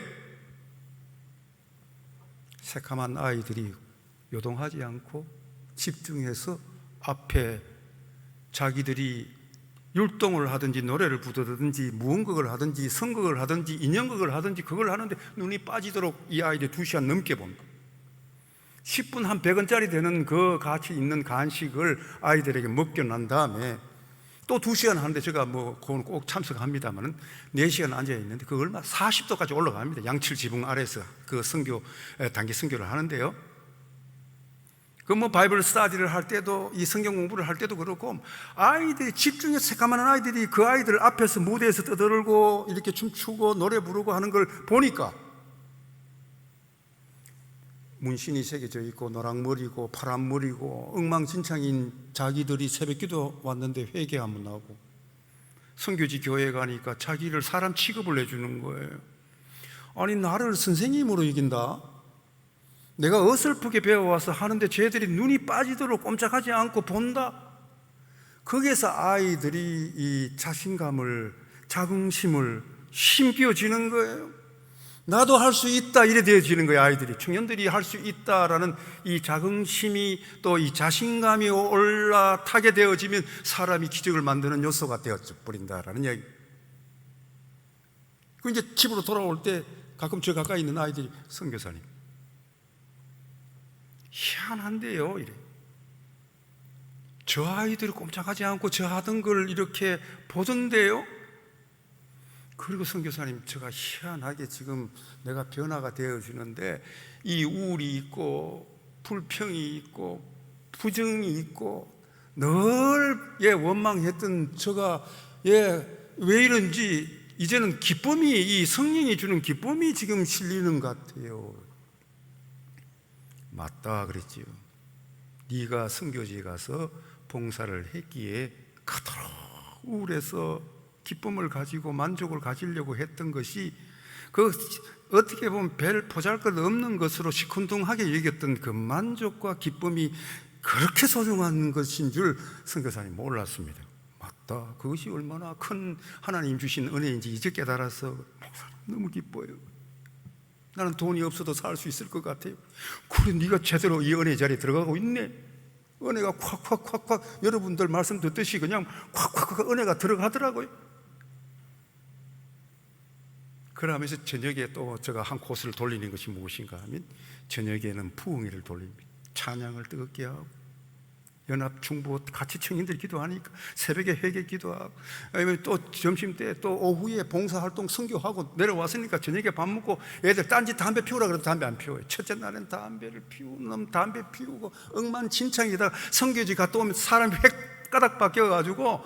Speaker 1: 새카만 아이들이 요동하지 않고 집중해서 앞에 자기들이 율동을 하든지 노래를 부르든지 무언극을 하든지 선극을 하든지 인형극을 하든지 그걸 하는데 눈이 빠지도록 이 아이들이 2시간 넘게 봅니다. 10분 한 100원짜리 되는 그 가치 있는 간식을 아이들에게 먹겨난 다음에 또 2시간 하는데 제가 뭐 그건 꼭 참석합니다만은 4시간 앉아 있는데 그 얼마 40도까지 올라갑니다. 양칠 지붕 아래에서 그 단기 선교를 하는데요. 그 뭐 바이블 스터디를 할 때도, 이 성경 공부를 할 때도 그렇고, 아이들이 집중해서 새까만 아이들이 그 아이들 앞에서 무대에서 떠들고 이렇게 춤추고 노래 부르고 하는 걸 보니까 문신이 새겨져 있고 노랑머리고 파란머리고 엉망진창인 자기들이 새벽기도 왔는데 회개 한번 하고, 선교지 교회 가니까 자기를 사람 취급을 해주는 거예요. 아니, 나를 선생님으로 이긴다? 내가 어설프게 배워와서 하는데 쟤들이 눈이 빠지도록 꼼짝하지 않고 본다? 거기에서 아이들이 이 자신감을, 자긍심을 심겨지는 거예요. 나도 할 수 있다, 이래 되어지는 거예요. 아이들이, 청년들이 할 수 있다라는 이 자긍심이, 또 이 자신감이 올라타게 되어지면 사람이 기적을 만드는 요소가 되어버린다라는 이야기. 그 이제 집으로 돌아올 때 가끔 저 가까이 있는 아이들이, 선교사님 희한한데요, 이래. 저 아이들이 꼼짝하지 않고 저 하던 걸 이렇게 보던데요. 그리고 선교사님, 제가 희한하게 지금 내가 변화가 되어지는데 이 우울이 있고 불평이 있고 부정이 있고 늘 원망했던 제가 왜 이런지 이제는 기쁨이, 이 성령이 주는 기쁨이 지금 실리는 것 같아요. 맞다 그랬지요. 네가 선교지에 가서 봉사를 했기에 그토록 우울해서 기쁨을 가지고 만족을 가지려고 했던 것이, 그 어떻게 보면 별 보잘것없는 것으로 시큰둥하게 여겼던 그 만족과 기쁨이 그렇게 소중한 것인 줄 선교사님 몰랐습니다. 맞다, 그것이 얼마나 큰 하나님 주신 은혜인지 이제 깨달아서 너무 기뻐요. 나는 돈이 없어도 살 수 있을 것 같아요. 그래, 네가 제대로 이 은혜 자리에 들어가고 있네. 은혜가 콱콱콱콱, 여러분들 말씀 듣듯이 그냥 콱콱콱 은혜가 들어가더라고요. 그러면서 저녁에 또 제가 한 코스를 돌리는 것이 무엇인가 하면, 저녁에는 부흥회를 돌립니다. 찬양을 뜨겁게 하고, 연합 중보 같이 청년들이 기도하니까 새벽에 회개 기도하고, 아니면 또 점심때 또 오후에 봉사활동 선교하고 내려왔으니까 저녁에 밥 먹고 애들 딴짓 담배 피우라 그래도 담배 안 피워요. 첫째 날엔 담배를 피우는 놈 담배 피우고 엉망진창이다가 선교지 갔다 오면 사람이 획가닥 바뀌어가지고,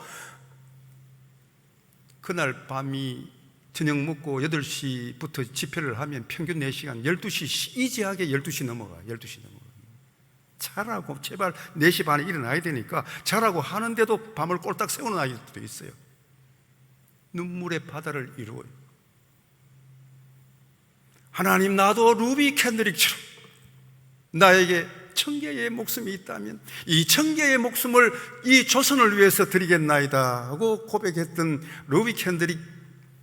Speaker 1: 그날 밤이 저녁 먹고 8시부터 집회를 하면 평균 4시간, 12시, 이지하게 12시 넘어가. 12시 넘어가. 자라고, 제발 4시 반에 일어나야 되니까 자라고 하는데도 밤을 꼴딱 세우는 아이들도 있어요. 눈물의 바다를 이루어요. 하나님, 나도 루비 캔드릭처럼 나에게 1000개의 목숨이 있다면 이 1000개의 목숨을 이 조선을 위해서 드리겠나이다 하고 고백했던 루비 캔드릭,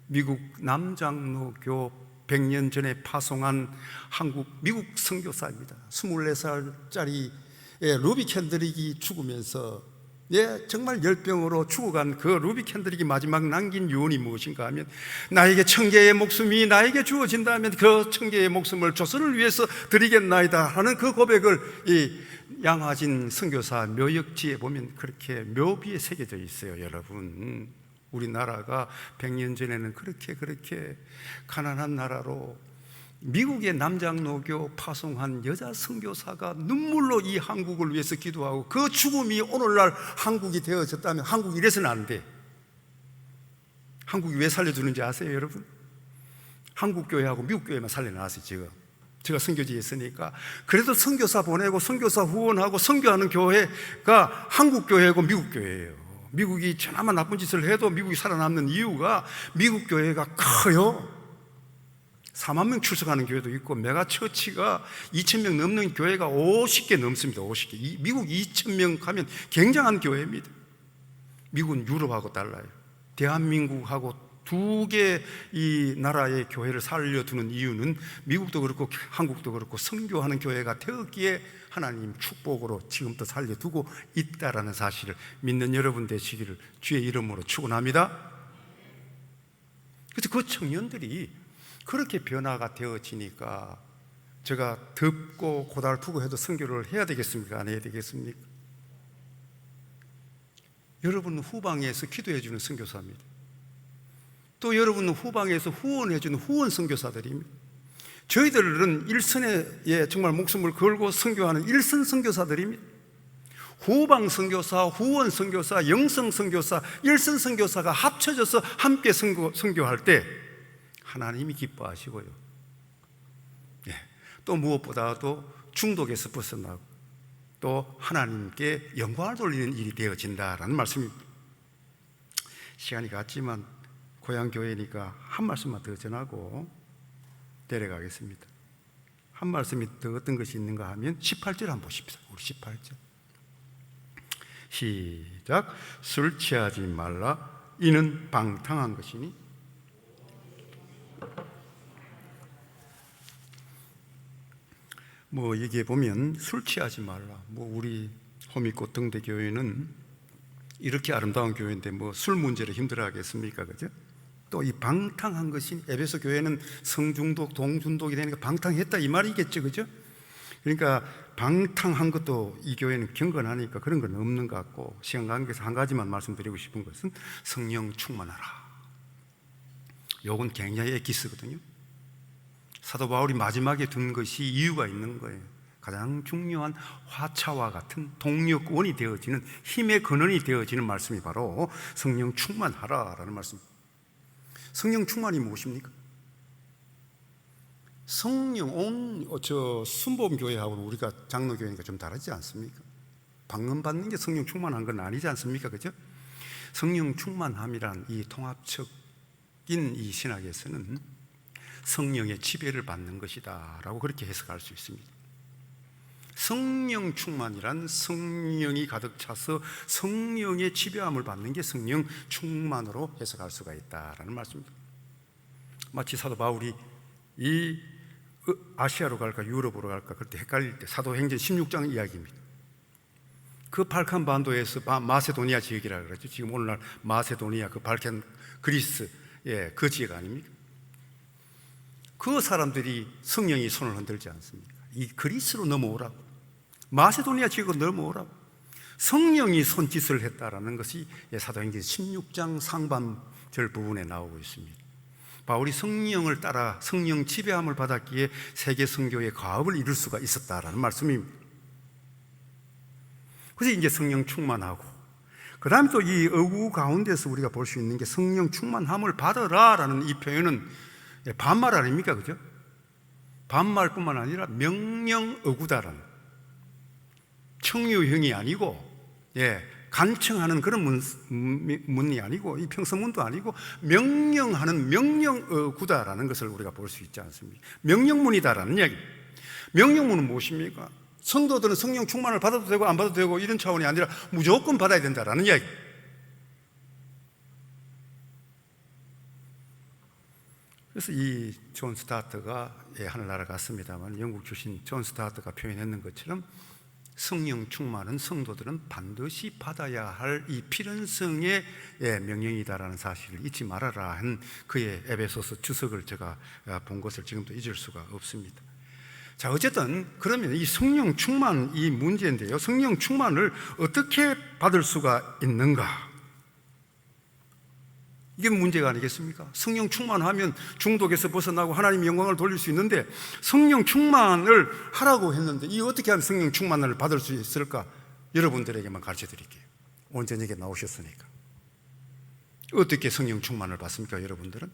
Speaker 1: 미국 남장로교 100년 전에 파송한 미국 선교사입니다. 24살짜리 루비 캔드릭이 죽으면서 정말 열병으로 죽어간 그 루비 캔드릭이 마지막 남긴 유언이 무엇인가 하면, 나에게 1000개의 목숨이 나에게 주어진다면 그 1000개의 목숨을 조선을 위해서 드리겠나이다 하는 그 고백을 이 양화진 선교사 묘역지에 보면 그렇게 묘비에 새겨져 있어요. 여러분, 우리나라가 100년 전에는 그렇게 가난한 나라로 미국의 남장로교 파송한 여자 선교사가 눈물로 이 한국을 위해서 기도하고, 그 죽음이 오늘날 한국이 되어졌다면 한국이 이래서는 안 돼. 한국이 왜 살려주는지 아세요, 여러분? 한국 교회하고 미국 교회만 살려놨어요. 제가 선교지에 있으니까. 그래도 선교사 보내고 선교사 후원하고 선교하는 교회가 한국 교회고 미국 교회예요. 미국이 저나마 나쁜 짓을 해도 미국이 살아남는 이유가 미국 교회가 커요. 4만 명 출석하는 교회도 있고, 메가처치가 2,000명 넘는 교회가 50개 넘습니다. 50개. 미국 2,000명 가면 굉장한 교회입니다. 미국은 유럽하고 달라요. 대한민국하고 두 개 이 나라의 교회를 살려두는 이유는 미국도 그렇고 한국도 그렇고 선교하는 교회가 되었기에 하나님 축복으로 지금도 살려두고 있다라는 사실을 믿는 여러분 되시기를 주의 이름으로 축원합니다. 그래서 그 청년들이 그렇게 변화가 되어지니까 제가 덥고 고달프고 해도 선교를 해야 되겠습니까? 안 해야 되겠습니까? 여러분은 후방에서 기도해 주는 선교사입니다. 또 여러분은 후방에서 후원해 주는 후원 선교사들입니다. 저희들은 일선에 정말 목숨을 걸고 선교하는 일선 선교사들입니다. 후방 선교사, 후원 선교사, 영성 선교사, 일선 선교사가 합쳐져서 함께 선교할 때 하나님이 기뻐하시고요. 또 무엇보다도 중독에서 벗어나고 또 하나님께 영광을 돌리는 일이 되어진다라는 말씀입니다. 시간이 갔지만 고향교회니까 한 말씀만 더 전하고 내려가겠습니다. 한 말씀이 더 어떤 것이 있는가 하면 18절 한번 보십시다. 우리 18절 시작. 술 취하지 말라, 이는 방탕한 것이니. 여기에 보면 술 취하지 말라. 우리 호미꽃 등대교회는 이렇게 아름다운 교회인데 술 문제로 힘들어하겠습니까? 그죠? 또 이 방탕한 것이, 에베소 교회는 성중독, 동중독이 되니까 방탕했다 이 말이겠죠, 그죠? 그러니까 방탕한 것도 이 교회는 경건하니까 그런 건 없는 것 같고, 시간 관계에서 한 가지만 말씀드리고 싶은 것은 성령 충만하라. 요건 굉장히 엑기스거든요. 사도 바울이 마지막에 둔 것이 이유가 있는 거예요. 가장 중요한 화차와 같은 동력원이 되어지는, 힘의 근원이 되어지는 말씀이 바로 성령 충만하라라는 말씀입니다. 성령 충만이 무엇입니까? 성령, 순복음교회하고 우리가 장로교회니까 좀 다르지 않습니까? 방언 받는 게 성령 충만한 건 아니지 않습니까? 그죠? 성령 충만함이란 이 통합적인 이 신학에서는 성령의 지배를 받는 것이다 라고 그렇게 해석할 수 있습니다. 성령 충만이란 성령이 가득 차서 성령의 지배함을 받는 게 성령 충만으로 해석할 수가 있다라는 말씀입니다. 마치 사도 바울이 이 아시아로 갈까 유럽으로 갈까 그때 헷갈릴 때 사도행전 16장 이야기입니다. 그 발칸 반도에서 마세도니아 지역이라고 그러죠. 지금 오늘날 마세도니아 그 발칸 그리스 그 지역 아닙니까? 그 사람들이 성령이 손을 흔들지 않습니까? 이 그리스로 넘어오라고, 마세도니아 지역으로 넘어오라고 성령이 손짓을 했다라는 것이 사도행전 16장 상반절 부분에 나오고 있습니다. 바울이 성령을 따라 성령 지배함을 받았기에 세계 선교의 가업을 이룰 수가 있었다라는 말씀입니다. 그래서 이제 성령 충만하고, 그 다음에 또 이 어구 가운데서 우리가 볼 수 있는 게 성령 충만함을 받으라라는 이 표현은 반말 아닙니까? 그죠? 반말뿐만 아니라 명령 어구다라는, 청유형이 아니고 간청하는 그런 문이 아니고 이 평서문도 아니고 명령하는 명령어구다라는 것을 우리가 볼 수 있지 않습니까? 명령문이다라는 이야기. 명령문은 무엇입니까? 성도들은 성령 충만을 받아도 되고 안 받아도 되고 이런 차원이 아니라 무조건 받아야 된다라는 이야기. 그래서 이 존 스타트가 하늘나라 갔습니다만 영국 출신 존 스타트가 표현했는 것처럼 성령 충만은 성도들은 반드시 받아야 할 이 필연성의 명령이다라는 사실을 잊지 말아라 한 그의 에베소서 주석을 제가 본 것을 지금도 잊을 수가 없습니다. 자, 어쨌든 그러면 이 성령 충만 이 문제인데요, 성령 충만을 어떻게 받을 수가 있는가? 이게 문제가 아니겠습니까? 성령 충만하면 중독에서 벗어나고 하나님의 영광을 돌릴 수 있는데, 성령 충만을 하라고 했는데 이 어떻게 하면 성령 충만을 받을 수 있을까? 여러분들에게만 가르쳐 드릴게요. 오늘 저녁에 나오셨으니까. 어떻게 성령 충만을 받습니까? 여러분들은?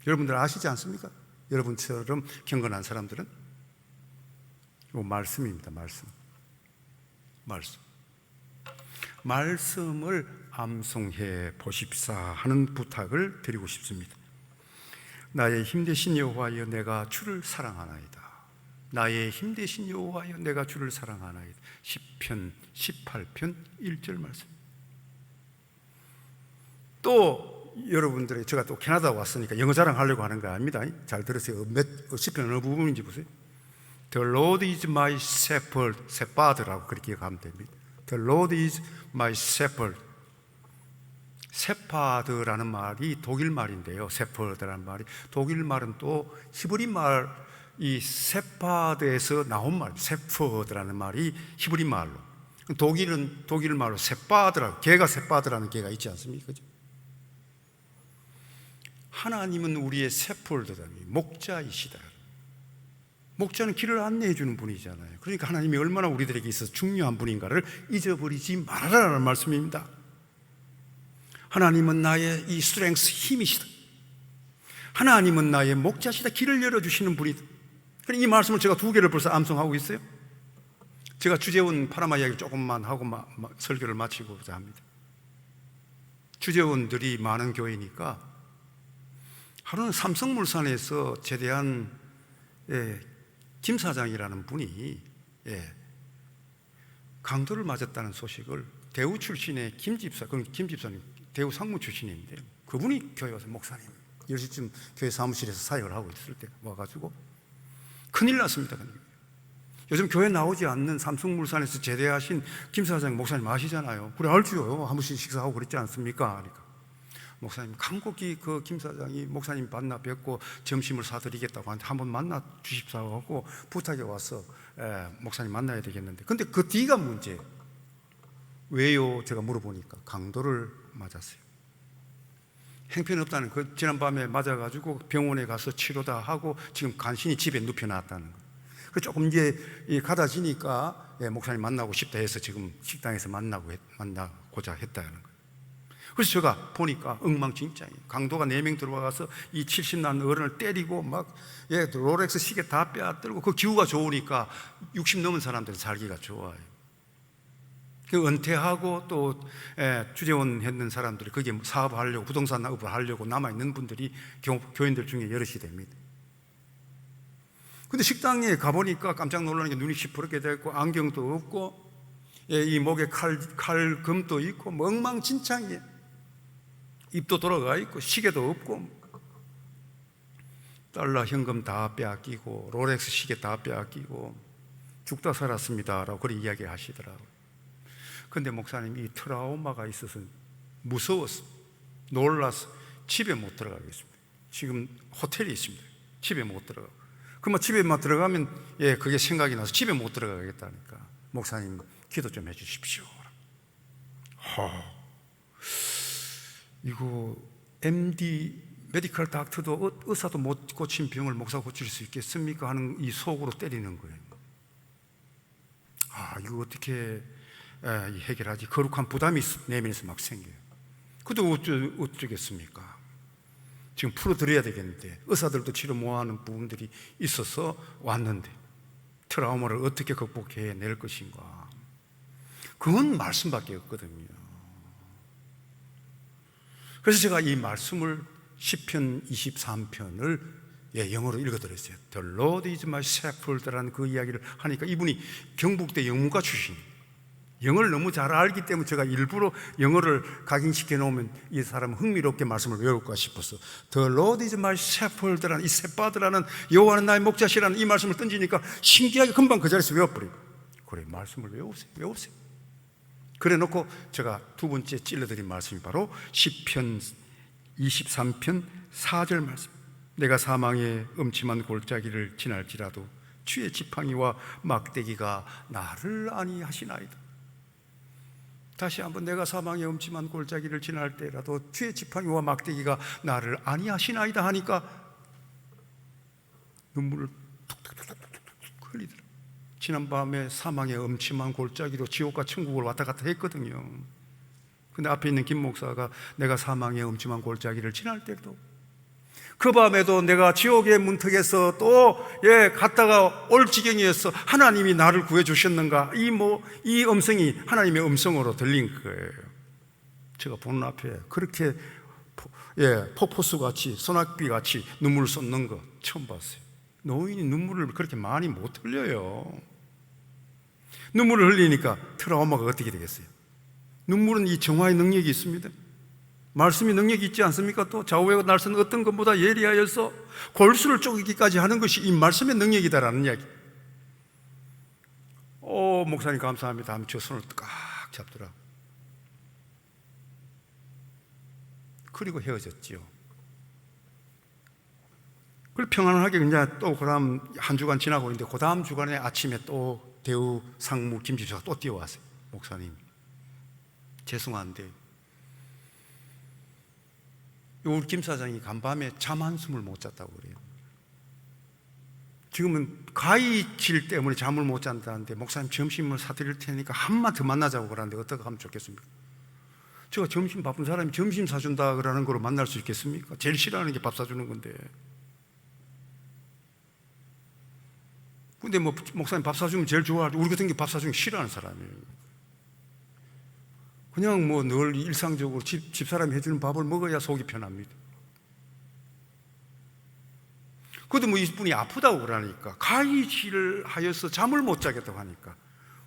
Speaker 1: 여러분들 아시지 않습니까? 여러분처럼 경건한 사람들은? 이거 말씀입니다. 말씀을 암송해 보십사 하는 부탁을 드리고 싶습니다. 나의 힘되신 여호와여 내가 주를 사랑하나이다. 나의 힘되신 여호와여 내가 주를 사랑하나이다. 시편 18편 1절 말씀. 또 여러분들이, 제가 또 캐나다 왔으니까 영어 자랑하려고 하는 거 아닙니다. 잘 들으세요. 시편 어느 부분인지 보세요. The Lord is my shepherd, shepherd라고 그렇게 기억하면 됩니다. The Lord is my shepherd. 세파드라는 말이 독일 말인데요. 세퍼드라는 말이 독일 말은 또 히브리 말, 이 세파드에서 나온 말, 세퍼드라는 말이 히브리 말로, 독일은 독일 말로 세파드라고, 개가 세파드라는 개가 있지 않습니까? 그죠? 하나님은 우리의 세퍼드다, 목자이시다. 목자는 길을 안내해 주는 분이잖아요. 그러니까 하나님이 얼마나 우리들에게 있어서 중요한 분인가를 잊어버리지 말아라라는 말씀입니다. 하나님은 나의 이 스트렝스, 힘이시다. 하나님은 나의 목자시다. 길을 열어주시는 분이다. 이 말씀을 제가 2개를 벌써 암송하고 있어요. 제가 주재원 파라마 이야기를 조금만 하고 설교를 마치고자 합니다. 주재원들이 많은 교회니까 하루는 삼성물산에서 제대한 김 사장이라는 분이 강도를 맞았다는 소식을 대우 출신의 김 집사님 대우 상무 출신인데, 그분이 교회 와서 목사님 10시쯤 교회 사무실에서 사역을 하고 있을 때 와가지고 큰일 났습니다. 요즘 교회 나오지 않는 삼성물산에서 제대하신 김 사장 목사님 아시잖아요. 그래, 알죠. 한 번씩 식사하고 그랬지 않습니까? 그러니까 목사님, 간곡히 그 김 사장이 목사님 만나 뵙고 점심을 사드리겠다고 하는데 한번 만나 주십사고 하고 부탁해 와서 목사님 만나야 되겠는데, 근데 그 뒤가 문제예요. 왜요? 제가 물어보니까 강도를 맞았어요. 행편없다는, 그 지난밤에 맞아가지고 병원에 가서 치료 다 하고 지금 간신히 집에 눕혀놨다는 거예요. 그 조금 이제 가다지니까 목사님 만나고 싶다 해서 지금 식당에서 만나고자 했다는 거예요. 그래서 제가 보니까 엉망진창이에요. 강도가 4명 들어와서 이 70난 어른을 때리고 막 롤렉스 시계 다 빼앗들고, 그 기후가 좋으니까 60 넘은 사람들은 살기가 좋아요. 그 은퇴하고 또 주재원 했는 사람들이 거기에 사업하려고, 부동산 사업을 하려고 남아있는 분들이 교인들 중에 여럿이 됩니다. 근데 식당에 가보니까 깜짝 놀라는 게 눈이 시퍼렇게 되고 안경도 없고 이 목에 칼금도 있고 뭐 엉망진창이에요. 입도 돌아가 있고 시계도 없고. 달러 현금 다 빼앗기고 롤렉스 시계 다 빼앗기고 죽다 살았습니다라고 그렇게 이야기하시더라고요. 근데 목사님 이 트라우마가 있어서 무서웠어, 놀라서 집에 못 들어가겠습니다. 지금 호텔에 있습니다. 집에 못 들어가고. 그러면 집에만 들어가면 그게 생각이 나서 집에 못 들어가겠다니까. 목사님 기도 좀 해주십시오. 이거 MD 메디컬 닥터도 의사도 못 고친 병을 목사가 고칠 수 있겠습니까? 하는 이 속으로 때리는 거예요. 이거 어떻게 해결하지? 거룩한 부담이 내면에서 막 생겨요. 그래도 어쩌겠습니까? 지금 풀어드려야 되겠는데 의사들도 치료 못하는 부분들이 있어서 왔는데 트라우마를 어떻게 극복해낼 것인가? 그건 말씀밖에 없거든요. 그래서 제가 이 말씀을 시편 23편을 영어로 읽어드렸어요. The Lord is my shepherd라는 그 이야기를 하니까 이분이 경북대 영문과 출신이에요. 영어를 너무 잘 알기 때문에 제가 일부러 영어를 각인시켜 놓으면 이 사람은 흥미롭게 말씀을 외울까 싶어서 The Lord is my shepherd라는 이 셋바드라는 여호와는 나의 목자시라는 이 말씀을 던지니까 신기하게 금방 그 자리에서 외워버리고, 그래 말씀을 외우세요. 그래 놓고 제가 두 번째 찔러드린 말씀이 바로 시편 23편 4절 말씀. 내가 사망의 음침한 골짜기를 지날지라도 주의 지팡이와 막대기가 나를 안위하시나이다. 다시 한번, 내가 사망의 음침한 골짜기를 지날 때라도 주의 지팡이와 막대기가 나를 안위하시나이다 하니까 눈물을 툭툭툭툭툭 흘리더라. 지난밤에 사망의 음침한 골짜기로 지옥과 천국을 왔다 갔다 했거든요. 근데 앞에 있는 김 목사가 내가 사망의 음침한 골짜기를 지날 때도, 그 밤에도 내가 지옥의 문턱에서 또 갔다가 올 지경이었어. 하나님이 나를 구해 주셨는가? 이 음성이 하나님의 음성으로 들린 거예요. 제가 보는 앞에 그렇게 폭포수 같이 소낙비 같이 눈물을 쏟는 거 처음 봤어요. 노인이 눈물을 그렇게 많이 못 흘려요. 눈물을 흘리니까 트라우마가 어떻게 되겠어요? 눈물은 이 정화의 능력이 있습니다. 말씀이 능력이 있지 않습니까? 또 좌우의 날선 어떤 것보다 예리하여서 골수를 쪼개기까지 하는 것이 이 말씀의 능력이다라는 이야기. 목사님 감사합니다 하면 저 손을 꽉 잡더라. 그리고 헤어졌지요. 그리고 평안하게 그냥 또 그다음 한 주간 지나고 있는데 그 다음 주간에 아침에 또 대우 상무 김지수가 또 뛰어왔어요. 목사님 죄송한데 우리 김 사장이 간밤에 잠 한숨을 못 잤다고 그래요. 지금은 가위질 때문에 잠을 못 잔다는데 목사님 점심을 사드릴 테니까 한번 더 만나자고 그러는데 어떻게 하면 좋겠습니까? 제가 점심 바쁜 사람이 점심 사준다 그러는 거로 만날 수 있겠습니까? 제일 싫어하는 게 밥 사주는 건데. 근데 목사님 밥 사주면 제일 좋아하고 우리 같은 게 밥 사주는 게 싫어하는 사람이에요. 그냥 늘 일상적으로 집사람이 해주는 밥을 먹어야 속이 편합니다. 그래도 이분이 아프다고 그러니까 가위질을 하여서 잠을 못 자겠다고 하니까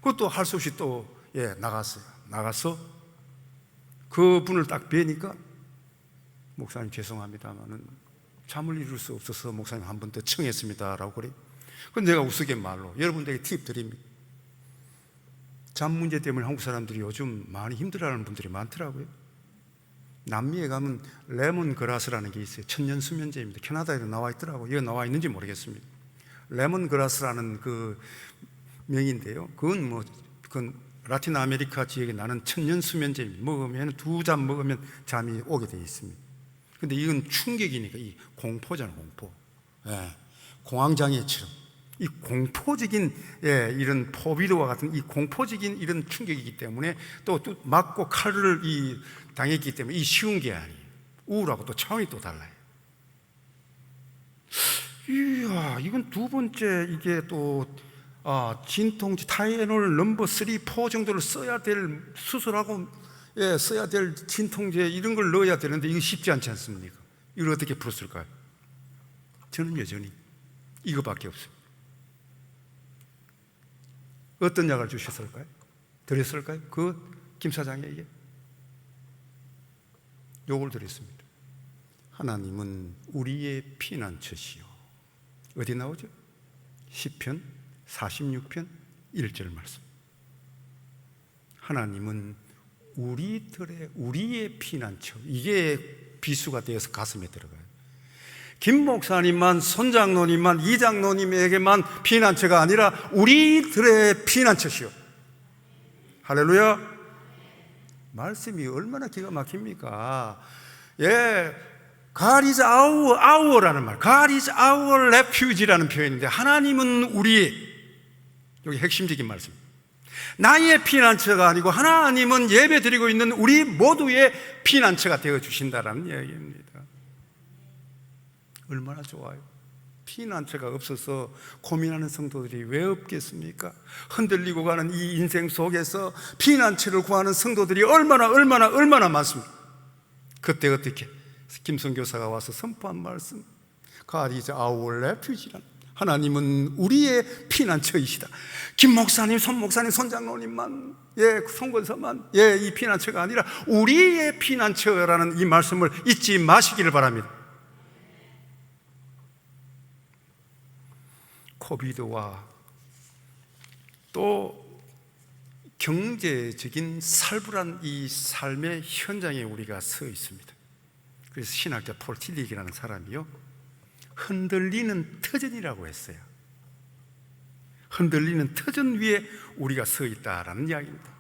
Speaker 1: 그것도 할 수 없이 또 나갔어요. 나가서 그 분을 딱 뵈니까 목사님 죄송합니다만은 잠을 이룰 수 없어서 목사님 한 번 더 청했습니다라고 그래요. 그럼 내가 우스갯말로 여러분들에게 팁 드립니다. 잠 문제 때문에 한국 사람들이 요즘 많이 힘들어하는 분들이 많더라고요. 남미에 가면 레몬그라스라는 게 있어요. 천년수면제입니다. 캐나다에도 나와 있더라고요. 여기 나와 있는지 모르겠습니다. 레몬그라스라는 그 명인데요. 그건 라틴 아메리카 지역에 나는 천년수면제입니다. 먹으면 2잔 먹으면 잠이 오게 되어 있습니다. 근데 이건 충격이니까 이 공포잖아요. 공포. 공황장애처럼 이 공포적인 이런 포비드와 같은 이 공포적인 이런 충격이기 때문에 또 맞고 칼을 당했기 때문에 이 쉬운 게 아니에요. 우울하고 또 차원이 또 달라요. 이야, 이건 두 번째 이게 또 진통제 타이레놀 넘버 3, 4 정도를 써야 될 수술하고 써야 될 진통제 이런 걸 넣어야 되는데 이거 쉽지 않지 않습니까? 이걸 어떻게 풀었을까요? 저는 여전히 이거밖에 없어요. 어떤 약을 주셨을까요? 드렸을까요? 김 사장에게 요걸 드렸습니다. 하나님은 우리의 피난처시요 어디 나오죠? 시편 46편 1절 말씀. 하나님은 우리의 피난처. 이게 비수가 되어서 가슴에 들어가요. 김 목사님만, 손장로님만, 이장로님에게만 피난처가 아니라 우리들의 피난처시오. 할렐루야. 말씀이 얼마나 기가 막힙니까? 예, God is our라는 말, God is our refuge라는 표현인데, 하나님은 우리, 여기 핵심적인 말씀. 나의 피난처가 아니고 하나님은 예배드리고 있는 우리 모두의 피난처가 되어 주신다라는 이야기입니다. 얼마나 좋아요. 피난처가 없어서 고민하는 성도들이 왜 없겠습니까? 흔들리고 가는 이 인생 속에서 피난처를 구하는 성도들이 얼마나 많습니까? 그때 어떻게 김 선교사가 와서 선포한 말씀, God is our refuge라는, 하나님은 우리의 피난처이시다. 김 목사님, 손 목사님, 손장로님만, 손권서만, 이 피난처가 아니라 우리의 피난처라는 이 말씀을 잊지 마시기를 바랍니다. 코비드와 또 경제적인 살벌한 이 삶의 현장에 우리가 서 있습니다. 그래서 신학자 폴 틸리기라는 사람이요, 흔들리는 터전이라고 했어요. 흔들리는 터전 위에 우리가 서 있다라는 이야기입니다.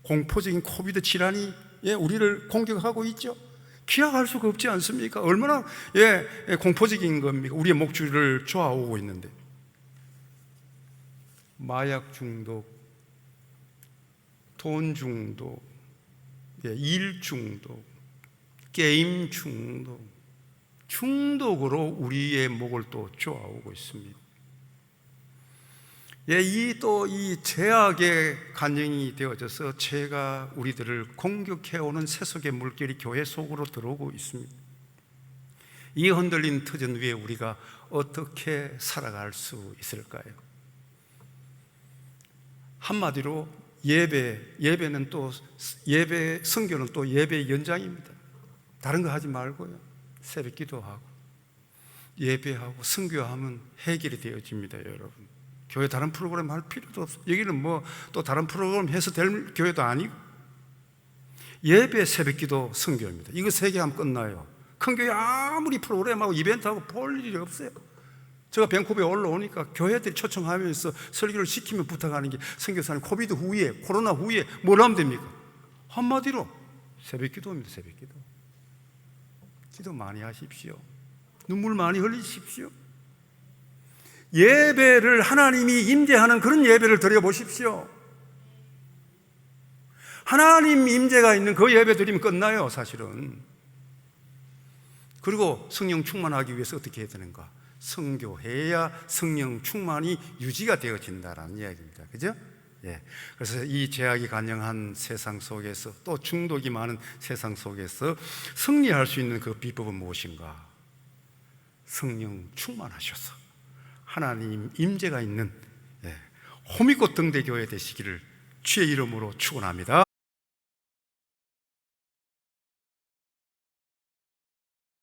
Speaker 1: 공포적인 코비드 질환이 우리를 공격하고 있죠. 기약할 수가 없지 않습니까? 얼마나 공포적인 겁니까? 우리의 목줄을 쪼아오고 있는데, 마약 중독, 돈 중독, 일 중독, 게임 중독, 중독으로 우리의 목을 또 쪼아오고 있습니다. 이 죄악의 간영이 되어져서 죄가 우리들을 공격해오는 세속의 물결이 교회 속으로 들어오고 있습니다. 이 흔들린 터전 위에 우리가 어떻게 살아갈 수 있을까요? 한마디로 예배는 또 선교는 또 예배의 연장입니다. 다른 거 하지 말고요, 새벽 기도하고 예배하고 선교하면 해결이 되어집니다. 여러분, 교회 다른 프로그램 할 필요도 없어요. 여기는 또 다른 프로그램 해서 될 교회도 아니고, 예배, 새벽기도, 선교입니다. 이거 세 개 하면 끝나요. 큰 교회 아무리 프로그램하고 이벤트하고 볼 일이 없어요. 제가 밴쿠버에 올라오니까 교회들이 초청하면서 설교를 시키면 부탁하는 게, 선교사님 코비드 후에, 코로나 후에 뭘 하면 됩니까? 한마디로 새벽기도입니다. 새벽기도. 기도 많이 하십시오. 눈물 많이 흘리십시오. 예배를, 하나님이 임재하는 그런 예배를 드려보십시오. 하나님 임재가 있는 그 예배 드리면 끝나요, 사실은. 그리고 성령 충만하기 위해서 어떻게 해야 되는가? 선교해야 성령 충만이 유지가 되어진다라는 이야기입니다. 그죠? 그래서 이 죄악이 간영한 세상 속에서, 또 중독이 많은 세상 속에서 승리할 수 있는 그 비법은 무엇인가? 성령 충만하셔서 하나님 임재가 있는 호미꽃 등대교회 되시기를 주의 이름으로 축원합니다.